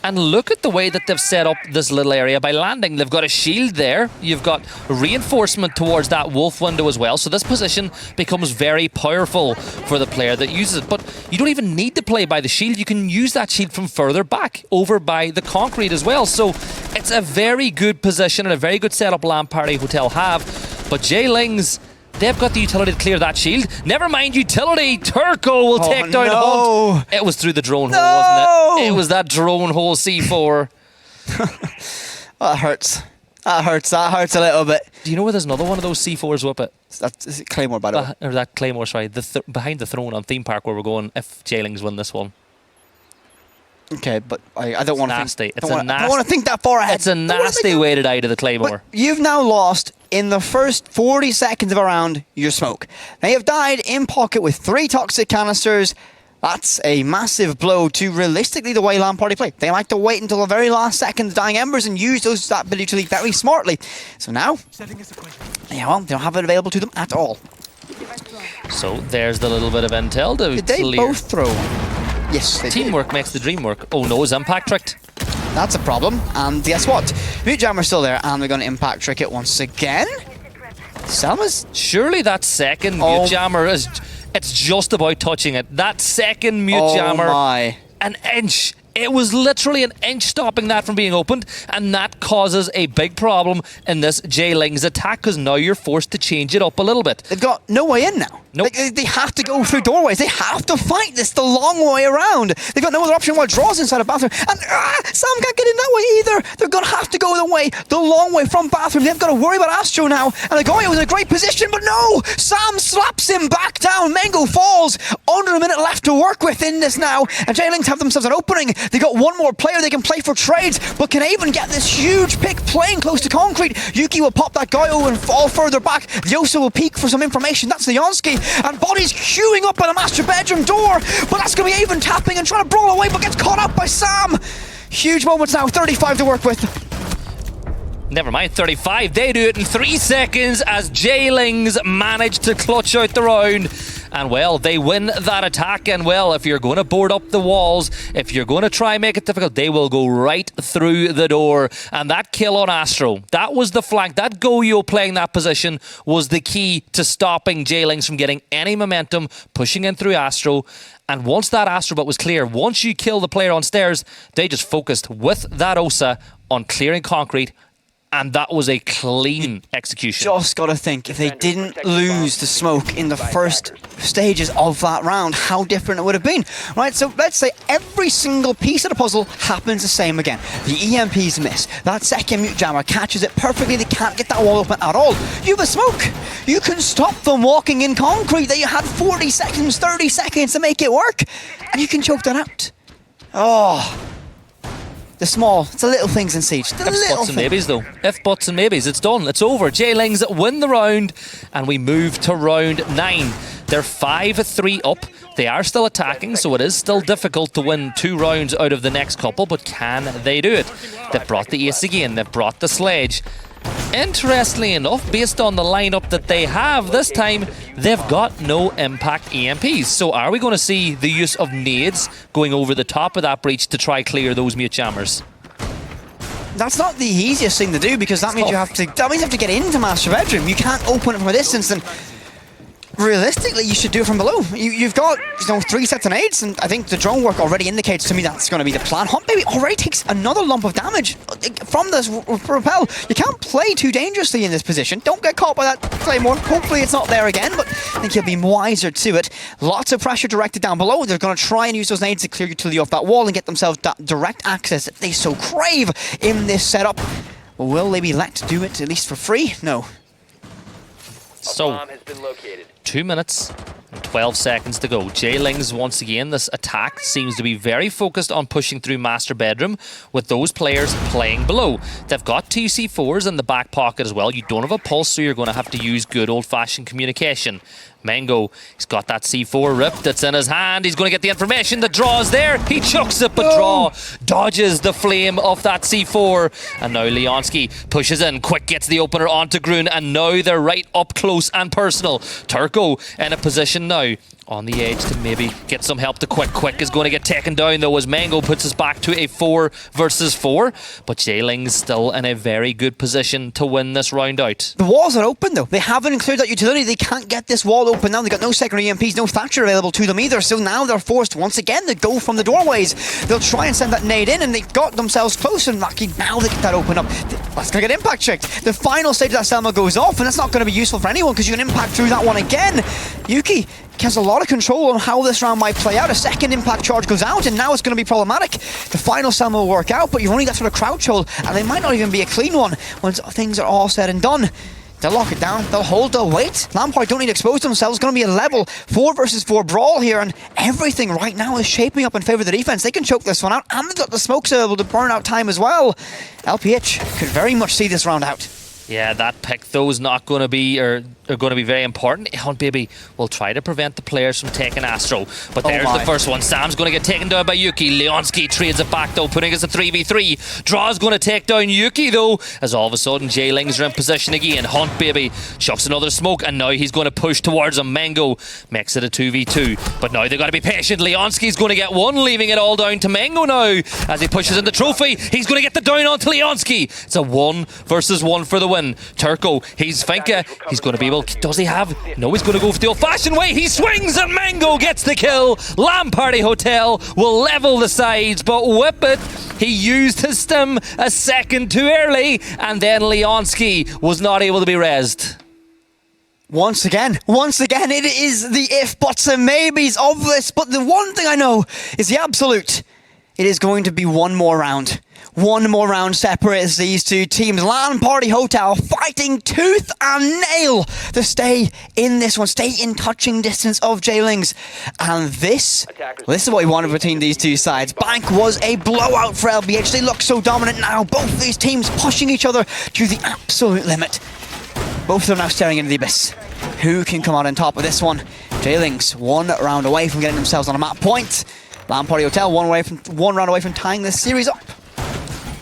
S2: And look at the way that they've set up this little area by landing. They've got a shield there. You've got reinforcement towards that wolf window as well. So this position becomes very powerful for the player that uses it. But you don't even need to play by the shield. You can use that shield from further back, over by the concrete as well. So it's a very good position and a very good setup Lamp Party Hotel have. But Jailings, they've got the utility to clear that shield. Never mind utility. Turco will take down Hunt. It was through the drone hole, wasn't it? It was that drone hole C4.
S1: That hurts. That hurts a little bit.
S2: Do you know where there's another one of those C4s up it?
S1: Is it Claymore, by the way?
S2: Or that Claymore, sorry. Behind the throne on Theme Park where we're going if Jailings win this one.
S1: Okay, but I don't want to
S2: nasty.
S1: I don't want to think that far ahead.
S2: It's a nasty way to die to the Claymore.
S1: But you've now lost in the first 40 seconds of a round your smoke. They have died in pocket with 3 toxic canisters. That's a massive blow to realistically the way Lamp Party play. They like to wait until the very last second, dying embers, and use that ability very smartly. So now, yeah, well, they don't have it available to them at all.
S2: So there's the little bit of intel to
S1: Did they
S2: clear.
S1: both throw? Yes, they
S2: Teamwork
S1: did.
S2: makes the dream work. Oh no, is Impact tricked?
S1: That's a problem. And guess what? Mute Jammer's still there, and they're going to Impact trick it once again. Selma's...
S2: Surely that second Mute Jammer is... It's just about touching it. That second Mute Jammer...
S1: My.
S2: An inch. It was literally an inch stopping that from being opened, and that causes a big problem in this Jailings attack, because now you're forced to change it up a little bit.
S1: They've got no way in now.
S2: Nope.
S1: They have to go through doorways. They have to fight this the long way around. They've got no other option while Draw's inside a bathroom. And Sam can't get in that way either. They're going to have to go the long way from bathroom. They've got to worry about Astro now. And Nagoya was in a great position, but no! Sam slaps him back down. Mengo falls. Under a minute left to work with in this now. And Jailings have themselves an opening. They got one more player they can play for trades, but can even get this huge pick playing close to concrete. Yuki will pop that guy over and fall further back. Yosa will peek for some information. That's the Yonsky. And Body's queuing up by the master bedroom door, but that's going to be even tapping and trying to brawl away, but gets caught up by Sam. Huge moments now. 35 to work with.
S2: Never mind, 35. They do it in 3 seconds as Jailings manage to clutch out the round. And, well, they win that attack. And, well, if you're going to board up the walls, if you're going to try and make it difficult, they will go right through the door. And that kill on Astro, that was the flank. That Goyo playing that position was the key to stopping Jailings from getting any momentum, pushing in through Astro. And once that Astrobot was clear, once you kill the player on stairs, they just focused with that Osa on clearing concrete. And that was a clean execution.
S1: Just got to think, if they didn't lose the smoke in the first stages of that round, how different it would have been. Right, so let's say every single piece of the puzzle happens the same again. The EMPs miss. That second Mute Jammer catches it perfectly. They can't get that wall open at all. You have a smoke. You can stop them walking in concrete. They had 40 seconds, 30 seconds to make it work. And you can choke that out. Oh... it's the little things in Siege. The
S2: Ifs, buts and maybes, though. If, buts and maybes. It's done. It's over. Jailings win the round, and we move to round 9. They're 5-3 up. They are still attacking, so it is still difficult to win 2 rounds out of the next couple, but can they do it? They've brought the ace again. They've brought the sledge. Interestingly enough, based on the lineup that they have this time, they've got no impact EMPs. So are we going to see the use of nades going over the top of that breach to try clear those Mute Jammers?
S1: That's not the easiest thing to do, because that means you have to get into Master Bedroom. You can't open it from a distance, and realistically, you should do it from below. You've got 3 sets of nades, and I think the drone work already indicates to me that's going to be the plan. Hunt Baby already takes another lump of damage from this rappel. You can't play too dangerously in this position. Don't get caught by that Claymore. Hopefully it's not there again, but I think he'll be wiser to it. Lots of pressure directed down below. They're going to try and use those nades to clear utility off that wall and get themselves that direct access that they so crave in this setup. Will they be let to do it, at least for free? No.
S2: So, 2 minutes, 12 seconds to go. J-Lings, once again, this attack seems to be very focused on pushing through Master Bedroom with those players playing below. They've got two C4s in the back pocket as well. You don't have a pulse, so you're going to have to use good old-fashioned communication. Mango, he's got that C4 ripped. It's in his hand. He's going to get the information. The draw is there. He chucks it, but Draw dodges the flame of that C4. And now Leonski pushes in. Quick gets the opener onto Grun, and now they're right up close and personal. Turco in a position now on the edge to maybe get some help to Quick. Quick is going to get taken down though as Mango puts us back to a 4 versus 4. But J-Ling's still in a very good position to win this round out.
S1: The walls are open though. They haven't cleared that utility. They can't get this wall open now. They've got no secondary EMPs, no Thatcher available to them either. So now they're forced once again to go from the doorways. They'll try and send that nade in, and they've got themselves close and lucky. Now they get that open up. That's going to get impact checked. The final stage of that Selma goes off, and that's not going to be useful for anyone because you can impact through that one again. Yuki has a lot of control on how this round might play out. A second impact charge goes out, and now it's going to be problematic. The final Selma will work out, but you've only got sort of crouch hold, and they might not even be a clean one once things are all said and done. They'll lock it down, they'll hold, they'll wait. Lampard don't need to expose themselves. It's going to be a level 4 versus 4 brawl here, and everything right now is shaping up in favour of the defence. They can choke this one out, and they've got the smokes able to burn out time as well. LPH could very much see this round out.
S2: Yeah, that pick though is not going to be, or are going to be very important. Hunt Baby will try to prevent the players from taking Astro, but there's the first one. Sam's going to get taken down by Yuki. Leonski trades it back though, putting us a 3v3. Draw's going to take down Yuki though, as all of a sudden J-Lings are in position again. Hunt Baby chucks another smoke, and now he's going to push towards him. Mango makes it a 2v2, but now they've got to be patient. Leonski's going to get one, leaving it all down to Mango now as he pushes in the trophy. He's going to get the down onto Leonski. It's a 1 versus 1 for the win. Turco, he's Finka. He's going to be able. Does he have? No, he's going to go for the old-fashioned way. He swings, and Mango gets the kill. Lamparty Hotel will level the sides, but whip it. He used his stim a second too early, and then Leonski was not able to be rezzed.
S1: Once again, it is the if, buts and maybes of this, but the one thing I know is the absolute. It is going to be one more round. One more round separates these two teams. Lamparty Hotel fighting tooth and nail to stay in this one, stay in touching distance of J-Lings. And this is what we wanted between these two sides. Bank was a blowout for LPH. They look so dominant now. Both these teams pushing each other to the absolute limit. Both of them now staring into the abyss. Who can come out on top of this one? J-Lings one round away from getting themselves on a map point. Lamparty Hotel one round away from tying this series up.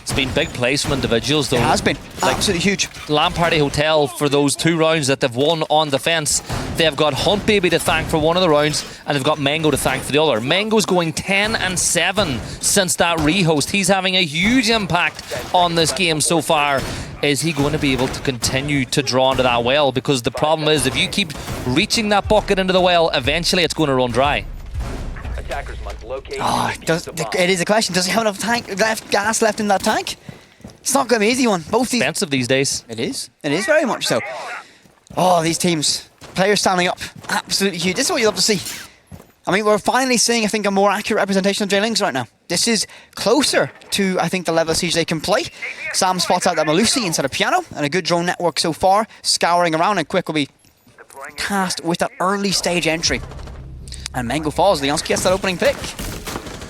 S2: It's been big plays from individuals though.
S1: It has been. Absolutely huge.
S2: Lamparty Hotel, for those 2 rounds that they've won on the fence, they've got Hunt Baby to thank for one of the rounds, and they've got Mango to thank for the other. Mango's going 10-7 since that rehost. He's having a huge impact on this game so far. Is he going to be able to continue to draw into that well? Because the problem is, if you keep reaching that bucket into the well, eventually it's going to run dry.
S1: It is a question. Does he have enough gas left in that tank? It's not going to be an easy one. Both these
S2: expensive these days.
S1: It is very much so. Oh, these teams, players standing up, absolutely huge. This is what you love to see. I mean, we're finally seeing, I think, a more accurate representation of J-Lings right now. This is closer to, I think, the level of siege they can play. Sam spots out that Malusi instead of Piano, and a good drone network so far, scouring around, and Quick will be tasked with that early stage entry. And Mango falls. Leonski gets that opening pick.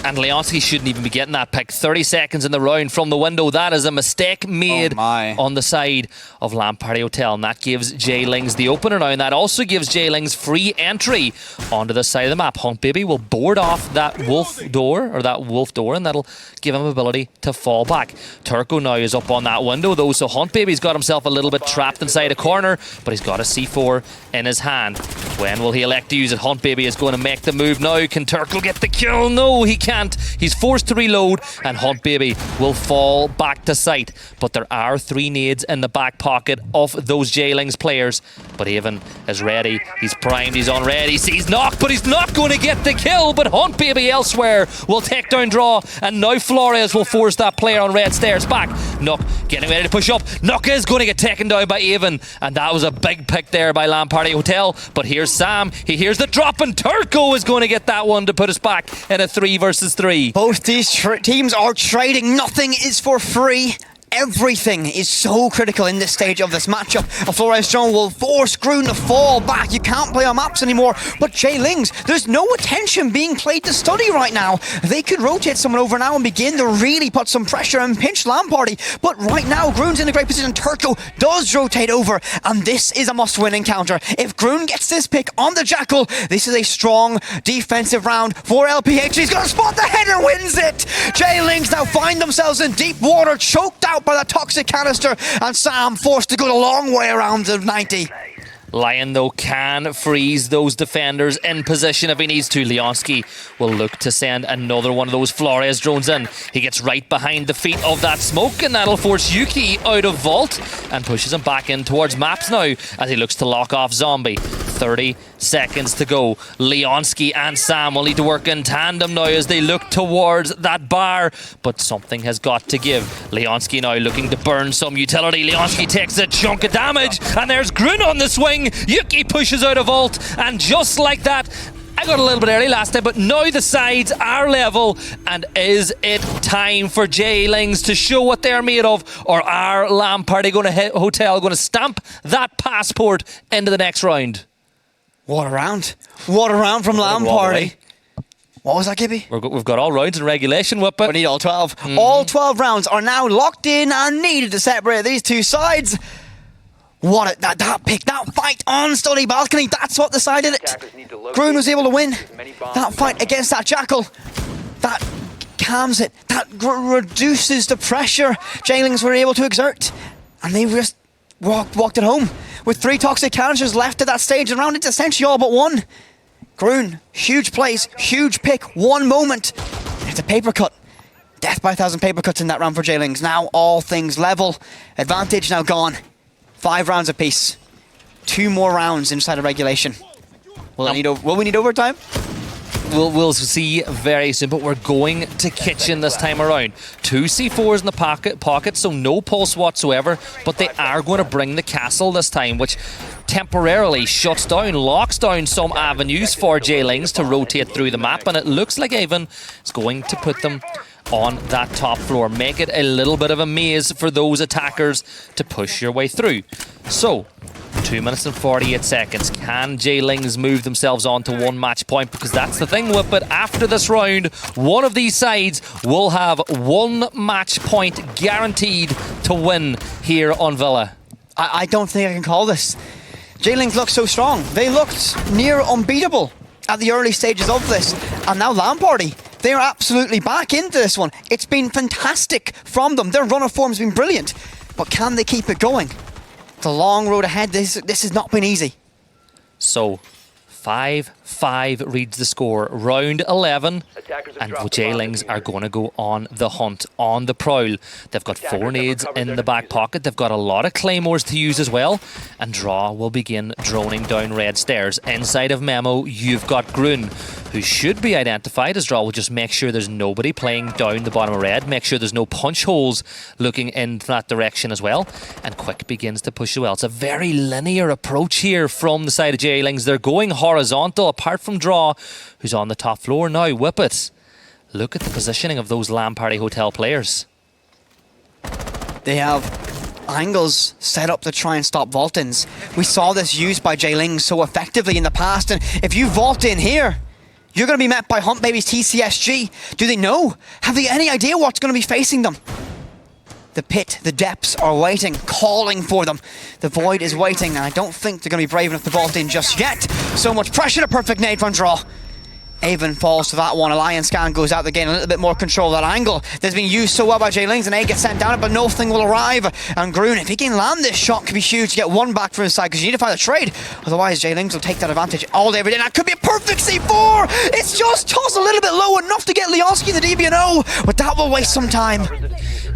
S2: And Leonski shouldn't even be getting that pick. 30 seconds in the round from the window. That is a mistake made on the side of Lamparty Hotel. And that gives J-Lings the opener now. And that also gives J-Lings free entry onto the side of the map. Hunt Baby will board off that wolf door, and that'll give him ability to fall back. Turco now is up on that window though, so Hunt Baby's got himself a little bit trapped inside a corner, but he's got a C4 in his hand. When will he elect to use it? Hunt Baby is going to make the move now. Can Turco get the kill? No, he can't. He's forced to reload, and Hunt Baby will fall back to sight. But there are 3 nades in the back pocket of those J-Lings players. But Avon is ready. He's primed. He's on ready. He sees Knock, but he's not going to get the kill. But Hunt Baby elsewhere will take down Draw, and now Flores will force that player on red stairs back. Knock getting ready to push up. Knock is going to get taken down by Avon, and that was a big pick there by Lamparty Hotel. But here's Sam. He hears the drop, and Turco is going to get that one to put us back in a 3 versus 3.
S1: Both these teams are trading. Nothing is for free. Everything is so critical in this stage of this matchup. A Flores drone will force Groon to fall back. You can't play on maps anymore. But J-Lings, there's no attention being played to study right now. They could rotate someone over now and begin to really put some pressure and pinch Lamparty. But right now, Groon's in a great position. Turco does rotate over, and this is a must-win encounter. If Groon gets this pick on the Jackal, this is a strong defensive round for LPH. He's going to spot the head and wins it. J-Lings now find themselves in deep water, choked out by that toxic canister, and Sam forced to go the long way around the 90.
S2: Lion, though, can freeze those defenders in position if he needs to. Leonski will look to send another one of those Flores drones in. He gets right behind the feet of that smoke, and that'll force Yuki out of vault and pushes him back in towards maps now as he looks to lock off Zombie. 30 seconds to go. Leonski and Sam will need to work in tandem now as they look towards that bar, but something has got to give. Leonski now looking to burn some utility. Leonski takes a chunk of damage, and there's Grun on the swing. Yuki pushes out of vault, and just like that, I got a little bit early last time, but now the sides are level. And is it time for J-Lings to show what they're made of, or are Lamparty going to hit Hotel, going to stamp that passport into the next round?
S1: What a round. What a round from Lamparty. What was that, Gibby?
S2: We've got all rounds in regulation, Whippet.
S1: We need all 12. All 12 rounds are now locked in and needed to separate these two sides. What that pick, that fight on Study Balcony, that's what decided it. Groon was able to win that fight against that Jackal. That calms it. That reduces the pressure J-Lings were able to exert. And they just walked it home. With 3 toxic canisters left at that stage and round, it's essentially all but one. Groon, huge plays, huge pick, one moment. It's a paper cut. Death by 1,000 paper cuts in that round for J-Lings. Now all things level. Advantage now gone. 5 rounds apiece. 2 more rounds inside of regulation. Will we need overtime?
S2: We'll see very soon, but we're going to kitchen this time around. 2 C4s in the pocket, so no pulse whatsoever, but they are going to bring the castle this time, which temporarily shuts down, locks down some avenues for J-Lings to rotate through the map, and it looks like Avon is going to put them on that top floor, make it a little bit of a maze for those attackers to push your way through. So 2 minutes and 48 seconds. Can J-Lings move themselves on to 1 match point? Because that's the thing, Whippet. After this round, one of these sides will have 1 match point guaranteed to win here on Villa.
S1: I don't think I can call this. J-Lings looked so strong. They looked near unbeatable at the early stages of this. And now Lamparty, they're absolutely back into this one. It's been fantastic from them. Their run of form has been brilliant. But can they keep it going? It's a long road ahead. This has not been easy.
S2: So 5-5 reads the score. Round 11, and J-Lings are going to go on the hunt, on the prowl. They've got 4 nades in the back pocket. They've got a lot of claymores to use as well. And Draw will begin droning down red stairs. Inside of Memo, you've got Grun, who should be identified, as Draw will just make sure there's nobody playing down the bottom of red, make sure there's no punch holes looking in that direction as well. And Quick begins to push well. It's a very linear approach here from the side of J-Lings. They're going horizontal, apart from Draw, who's on the top floor now. Whippet, look at the positioning of those Lamparty Hotel players.
S1: They have angles set up to try and stop vault-ins. We saw this used by J-Lings so effectively in the past, and if you vault in here, you're going to be met by Hunt Baby's TCSG. Do they know? Have they any idea what's going to be facing them? The pit, the depths are waiting, calling for them. The void is waiting, and I don't think they're going to be brave enough to vault in just yet. So much pressure, a perfect nade from Draw. Avon falls to that one. Alliance Scan goes out again, a little bit more control of that angle. That's been used so well by J-Lings, and A gets sent down, but nothing will arrive. And Groon, if he can land this shot, could be huge to get 1 back from his side, because you need to find a trade. Otherwise, J-Lings will take that advantage all day, every day. That could be a perfect C4! It's just tossed a little bit low, enough to get Leonski the DBNO, but that will waste some time.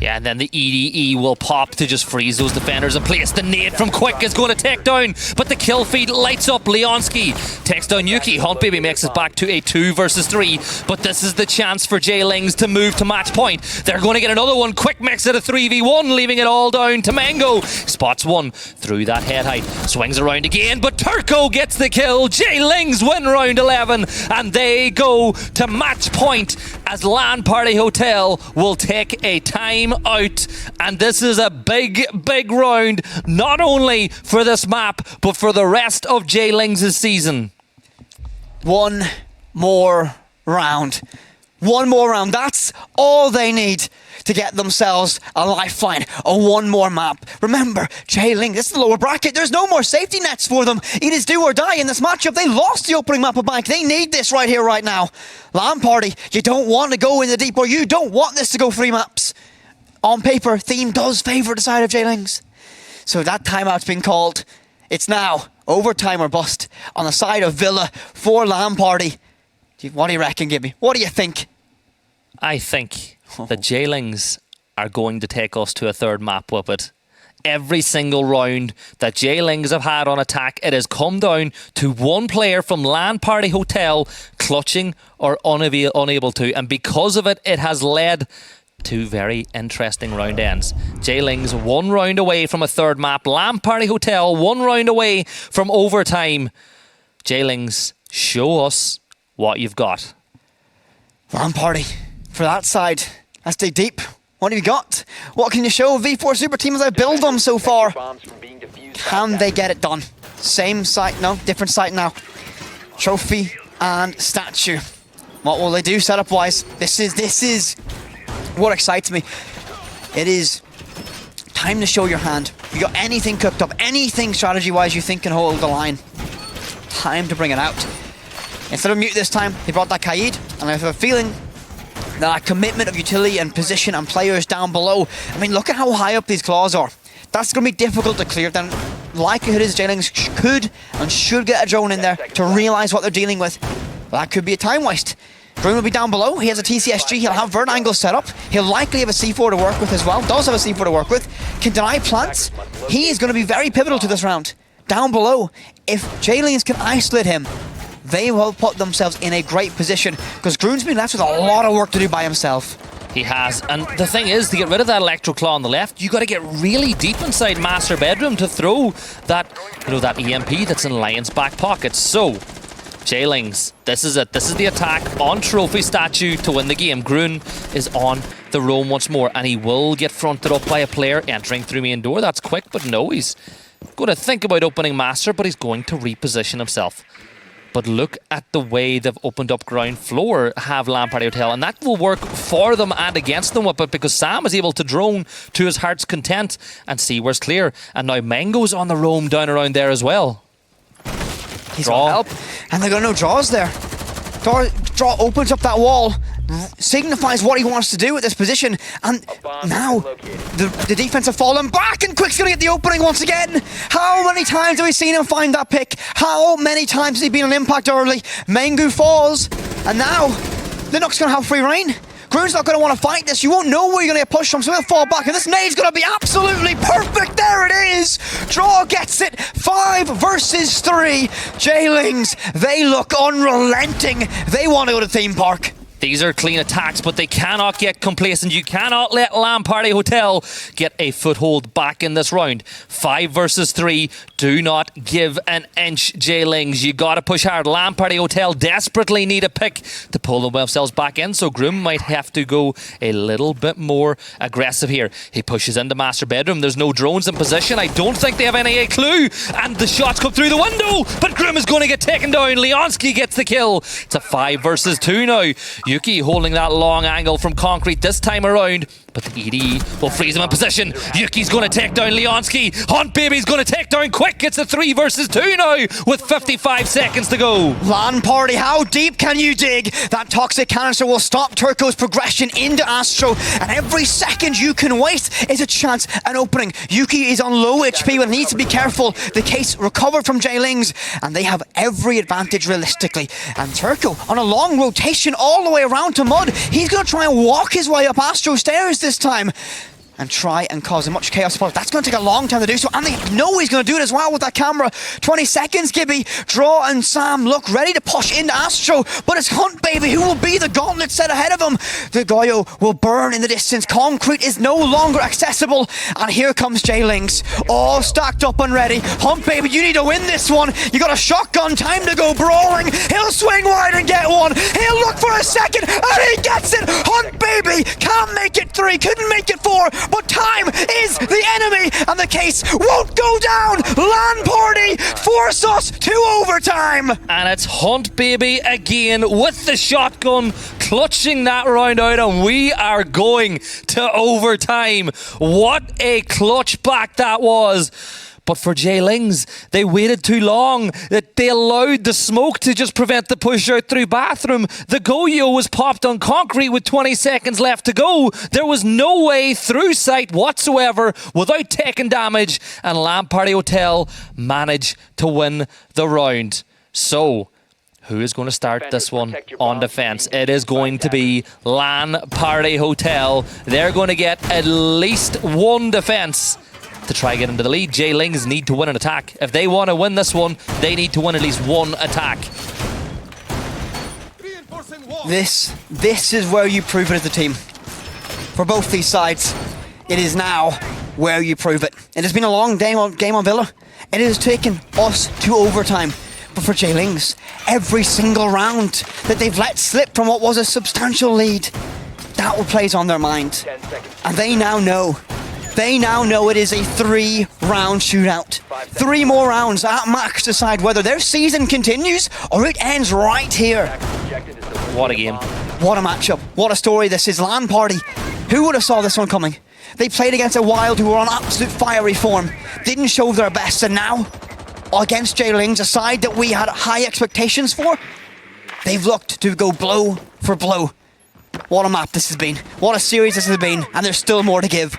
S2: Yeah, and then the EDE will pop to just freeze those defenders in place. The nade from Quick is going to take down, but the kill feed lights up Leonski. Takes down Yuki. Hunt Baby makes us back to a 2 versus 3, but this is the chance for J-Lings to move to match point. They're going to get another one. Quick makes it a 3v1, leaving it all down to Mango. Spots one through that head height. Swings around again, but Turco gets the kill. J-Lings win round 11, and they go to match point as Lamparty Hotel will take a time time out, and this is a big, big round, not only for this map, but for the rest of J-Lings' season.
S1: One more round. One more round. That's all they need to get themselves a lifeline. One more map. Remember, J-Ling, this is the lower bracket. There's no more safety nets for them. It is do or die in this matchup. They lost the opening map of Bank. They need this right here, right now. LAN Party, you don't want to go in the deep, or you don't want this to go 3 maps. On paper, theme does favour the side of J-Lings. So that timeout's been called. It's now overtime or bust on the side of Villa for LAN Party. What do you reckon, Gibby? What do you think?
S2: I think the J-Lings are going to take us to a third map with it. Every single round that J-Lings have had on attack, it has come down to one player from LAN Party Hotel clutching or unable to. And because of it, it has led to very interesting round ends. J-Lings 1 round away from a third map. LAN Party Hotel 1 round away from overtime. J-Lings, show us what you've got.
S1: LAN Party, for that side, let's dig deep. What have you got? What can you show V4 Super Team as I build them so far? Can they get it done? Same site, no, different site now. Trophy and statue. What will they do setup wise? This is what excites me. It is time to show your hand. You got anything cooked up, anything strategy wise you think can hold the line. Time to bring it out. Instead of mute this time, he brought that Kaid, and I have a feeling that commitment of utility and position and players down below. I mean, look at how high up these claws are. That's going to be difficult to clear. Then likelihood is J-Lings could and should get a drone in there to realise what they're dealing with. That could be a time waste. Drone will be down below. He has a TCSG. He'll have vert angle set up. He'll likely have a C4 to work with as well. Does have a C4 to work with. Can deny plants. He is going to be very pivotal to this round. Down below, if J-Lings can isolate him, they will put themselves in a great position, because Groon's been left with a lot of work to do by himself.
S2: He has, and the thing is, to get rid of that Electro Claw on the left, you got to get really deep inside Master Bedroom to throw that, that EMP that's in Lion's back pocket. So, J-Lings, this is it. This is the attack on Trophy Statue to win the game. Groon is on the roam once more, and he will get fronted up by a player entering through main door. That's quick, but no, he's going to think about opening Master, but he's going to reposition himself. But look at the way they've opened up ground floor, have LAN Party Hotel, and that will work for them and against them with it, because Sam is able to drone to his heart's content and see where's clear. And now Mango's on the roam down around there as well.
S1: He's got help, and they've got no draws there. Draw opens up that wall, signifies what he wants to do at this position, and now the defense have fallen back, and Quick's gonna get the opening once again. How many times have we seen him find that pick? How many times has he been on impact early? Mengu falls, and now Linux gonna have free reign. Groon's not going to want to fight this. You won't know where you're going to get pushed from, so he'll fall back, and this nade's going to be absolutely perfect. There it is. Draw gets it. 5 versus 3. J-Lings, they look unrelenting. They want to go to theme park.
S2: These are clean attacks, but they cannot get complacent. You cannot let LAN Party Hotel get a foothold back in this round. 5 versus 3. Do not give an inch, J-Lings. You got to push hard. LAN Party Hotel desperately need a pick to pull themselves back in, so Groom might have to go a little bit more aggressive here. He pushes into Master Bedroom. There's no drones in position. I don't think they have any clue, and the shots come through the window, but Groom is going to get taken down. Leonski gets the kill. It's a 5 versus 2 now. Yuki holding that long angle from Concrete this time around, but the EDE will freeze him in position. Yuki's going to take down Leonski. Hunt Baby's going to take down Quick. It's a 3 versus 2 now with 55 seconds to go.
S1: LAN Party, how deep can you dig? That toxic canister will stop Turco's progression into Astro, and every second you can waste is a chance, an opening. Yuki is on low HP but needs to be careful. The case recovered from J-Lings, and they have every advantage realistically. And Turco on a long rotation all the way around to Mud. He's going to try and walk his way up Astro stairs this time. and try and cause as much chaos as possible. That's going to take a long time to do so, and they know he's going to do it as well with that camera. 20 seconds, Gibby. Draw and Sam look ready to push into Astro, but it's Hunt Baby who will be the gauntlet set ahead of him. The Goyo will burn in the distance. Concrete is no longer accessible, and here comes J-Links, all stacked up and ready. Hunt Baby, you need to win this one. You got a shotgun, time to go brawling. He'll swing wide and get one. He'll look for a second, and he gets it. Hunt Baby can't make it 3, couldn't make it 4, but time is the enemy, and the case won't go down. LAN party force us to overtime.
S2: And it's Hunt Baby again with the shotgun, clutching that round out, and we are going to overtime. What a clutch back that was. But for J-Lings, they waited too long. That they allowed the smoke to just prevent the push out through bathroom. The Goyo was popped on concrete with 20 seconds left to go. There was no way through sight whatsoever without taking damage, and LAN Party Hotel managed to win the round. So, who is going to start this one on defense? It is going to be LAN Party Hotel. They're going to get at least one defense to try get into the lead. J-Lings need to win an attack. If they want to win this one, they need to win at least one attack.
S1: This is where you prove it as a team. For both these sides, it is now where you prove it. It has been a long game on Villa. It has taken us to overtime. But for J-Lings, every single round that they've let slip from what was a substantial lead, that will plays on their mind. And they now know it is a 3-round shootout. 3 more rounds at max decide whether their season continues or it ends right here.
S2: What a game.
S1: What a matchup. What a story this is. LAN Party. Who would have saw this one coming? They played against a Wild who were on absolute fiery form. Didn't show their best, and now, against J-Lings, a side that we had high expectations for, they've looked to go blow for blow. What a map this has been. What a series this has been, and there's still more to give.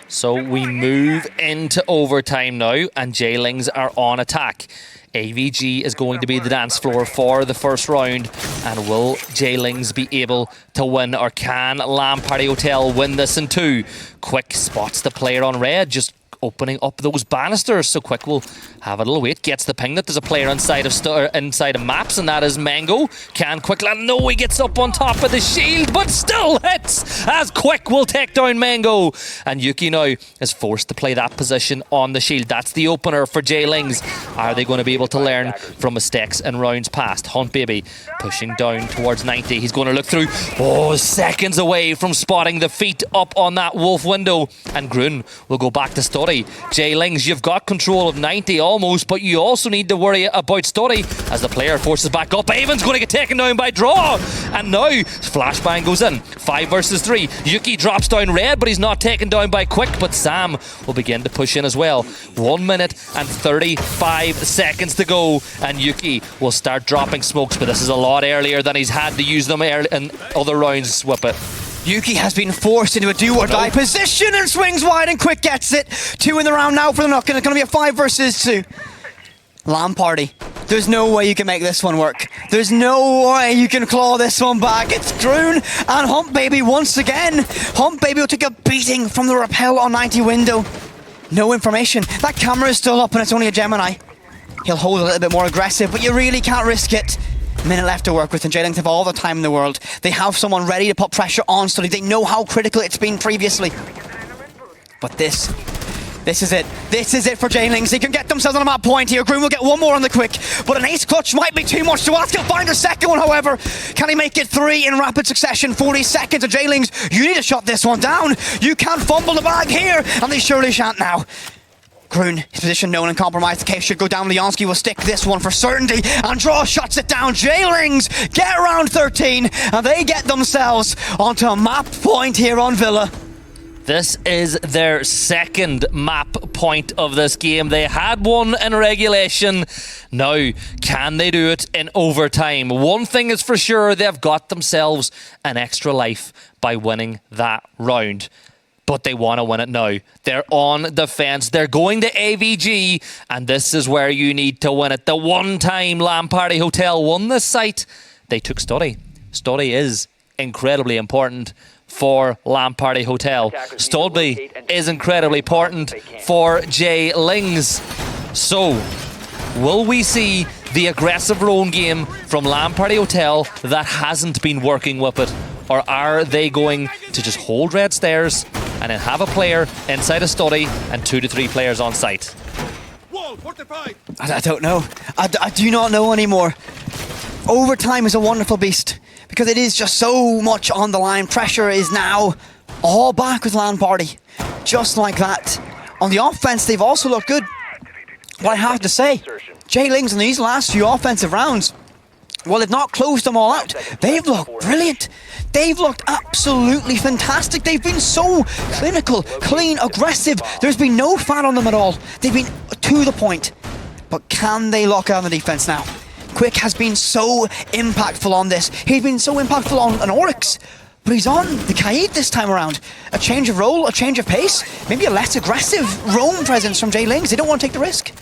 S2: So we move into overtime now, and J-Lings are on attack. AVG is going to be the dance floor for the first round, and will J-Lings be able to win, or can LAN Party Hotel win this in 2? Quick spots the player on red, just opening up those banisters. So Quick will have a little wait, gets the ping that there's a player inside of maps, and that is Mango. Can Quick land? No, he gets up on top of the shield, but still hits as Quick will take down Mango. And Yuki now is forced to play that position on the shield. That's the opener for J-Lings. Are they going to be able to learn from mistakes in rounds past? Hunt Baby pushing down towards 90. He's going to look through. Oh, seconds away from spotting the feet up on that wolf window. And Grun will go back to Story. J-Lings, you've got control of 90 almost, but you also need to worry about Story as the player forces back up. Avon's going to get taken down by Draw, and now Flashbang goes in. 5 versus 3. Yuki drops down red, but he's not taken down by Quick, but Sam will begin to push in as well. 1 minute and 35 seconds to go, and Yuki will start dropping smokes, but this is a lot earlier than he's had to use them in other rounds. Whip it.
S1: Yuki has been forced into a do-or-die position and swings wide, and Quick gets it. 2 in the round now for the knock, and it's going to be a 5 versus 2. LAN Party. There's no way you can make this one work. There's no way you can claw this one back. It's Droon and Hunt Baby once again. Hunt Baby will take a beating from the rappel on 90 window. No information. That camera is still up, and it's only a Gemini. He'll hold a little bit more aggressive, but you really can't risk it. Minute left to work with, and J-Lings have all the time in the world. They have someone ready to put pressure on Study. They know how critical it's been previously. But this is it. This is it for J-Lings. They can get themselves on a map point here. Groom will get one more on the Quick, but an ace clutch might be too much to ask. He'll find a second one, however. Can he make it 3 in rapid succession? 40 seconds of J-Lings. You need to shut this one down. You can't fumble the bag here, and they surely shan't now. Grun, his position known and compromised. The case should go down. Leonski will stick this one for certainty, and Draw shuts it down. J-Lings get round 13, and they get themselves onto a map point here on Villa.
S2: This is their second map point of this game. They had one in regulation. Now, can they do it in overtime? One thing is for sure, they've got themselves an extra life by winning that round. But they want to win it now. They're on defense. They're going to AVG, and this is where you need to win it. The one time LAN Party Hotel won this site, they took Story. Story is incredibly important for Lamparty Hotel. Stodby is incredibly important for Jay Lings. So, will we see the aggressive roam game from Lamparty Hotel that hasn't been working with it? Or are they going to just hold red stairs and then have a player inside a study and 2 to 3 players on site?
S1: I don't know. I do not know anymore. Overtime is a wonderful beast because it is just so much on the line. Pressure is now all back with Lamparty. Just like that. On the offense, they've also looked good. But I have to say, Jay Lings in these last few offensive rounds, well, they've not closed them all out. They've looked brilliant. They've looked absolutely fantastic. They've been so clinical, clean, aggressive. There's been no fat on them at all. They've been to the point. But can they lock out the defense now? Quick has been so impactful on this. He's been so impactful on an Oryx. But he's on the Kaid this time around. A change of role, a change of pace, maybe a less aggressive roam presence from Jay Lings. They don't want to take the risk.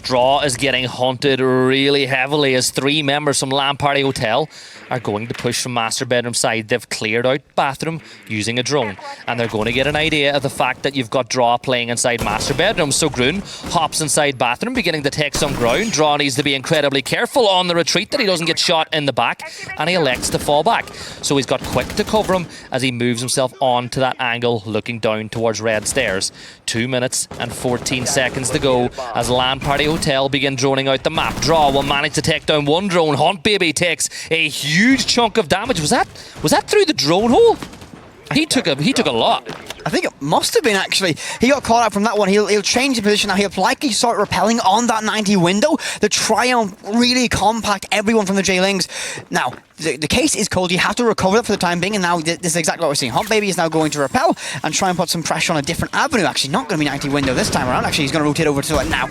S2: Draw is getting hunted really heavily as 3 members from Lamparty Hotel are going to push from master bedroom side. They've cleared out bathroom using a drone, and they're going to get an idea of the fact that you've got Draw playing inside master bedroom. So Grun hops inside bathroom, beginning to take some ground. Draw needs to be incredibly careful on the retreat that he doesn't get shot in the back, and he elects to fall back. So he's got Quick to cover him as he moves himself on to that angle, looking down towards red stairs. 2 minutes and 14 seconds to go as Lamparty Hotel begin droning out the map. Draw will manage to take down one drone. Hunt Baby takes a huge chunk of damage. Was that through the drone hole? He took a lot.
S1: I think it must have been, actually. He got caught out from that one. He'll change the position now. He'll likely start repelling on that 90 window to try and really compact everyone from the Jay Lings. Now, the case is cold. You have to recover it for the time being, and now this is exactly what we're seeing. Hunt Baby is now going to repel and try and put some pressure on a different avenue. Actually, not going to be 90 window this time around. Actually, he's going to rotate over to it now.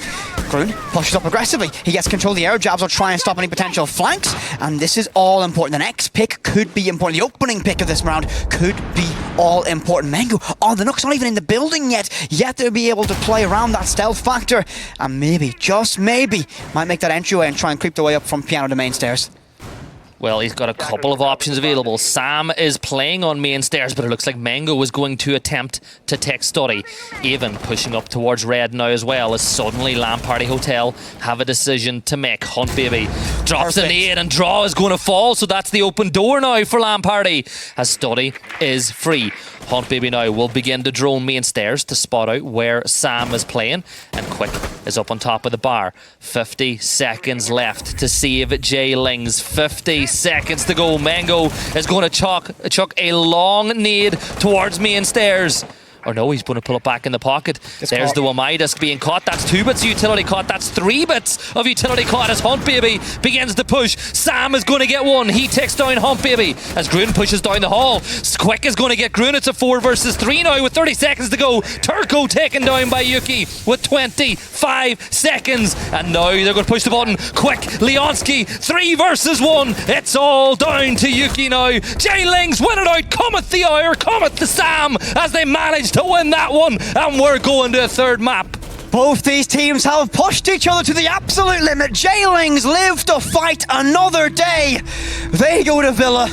S1: Grun pushes up aggressively. He gets control of the air jabs. Will try and stop any potential flanks, and this is all important. The next pick could be important. The opening pick of this round could be all important. Mango on the Nook's not even in the building yet they'll be able to play around that stealth factor, and maybe, just maybe, might make that entryway and try and creep the way up from piano to main stairs.
S2: Well, he's got a couple of options available. Sam is playing on main stairs, but it looks like Mango is going to attempt to take study. Avon pushing up towards red now as well, as suddenly Lamparty Hotel have a decision to make. Hunt Baby drops the nade and Draw is going to fall, so that's the open door now for Lamparty as study is free. Hunt Baby now will begin to drone main stairs to spot out where Sam is playing, and Quick is up on top of the bar. 50 seconds left to save Jay Lings. 50 seconds to go. Mango is going to chuck a long nade towards main stairs. Or no, he's going to pull it back in the pocket. There's the Wamai disc being caught. That's 2 bits of utility caught. That's 3 bits of utility caught as Hunt Baby begins to push. Sam is going to get one. He takes down Hunt Baby as Grun pushes down the hall. Quick is going to get Grun. It's a 4 versus 3 now with 30 seconds to go. Turco taken down by Yuki with 25 seconds. And now they're going to push the button. Quick, Leonski, 3 versus 1. It's all down to Yuki now. Jay Lings win it out. Cometh the hour, cometh the Sam as they manage to win that one, and we're going to a third map.
S1: Both these teams have pushed each other to the absolute limit. Jay Lings live to fight another day. They go to Villa.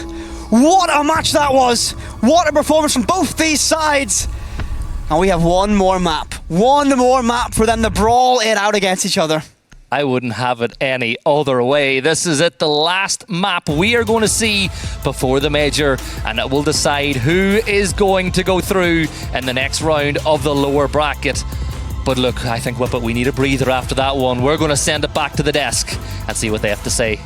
S1: What a match that was. What a performance from both these sides. And we have one more map for them to brawl it out against each other.
S2: I wouldn't have it any other way. This is it, the last map we are going to see before the major, and it will decide who is going to go through in the next round of the lower bracket. But look, I think we need a breather after that one. We're going to send it back to the desk and see what they have to say.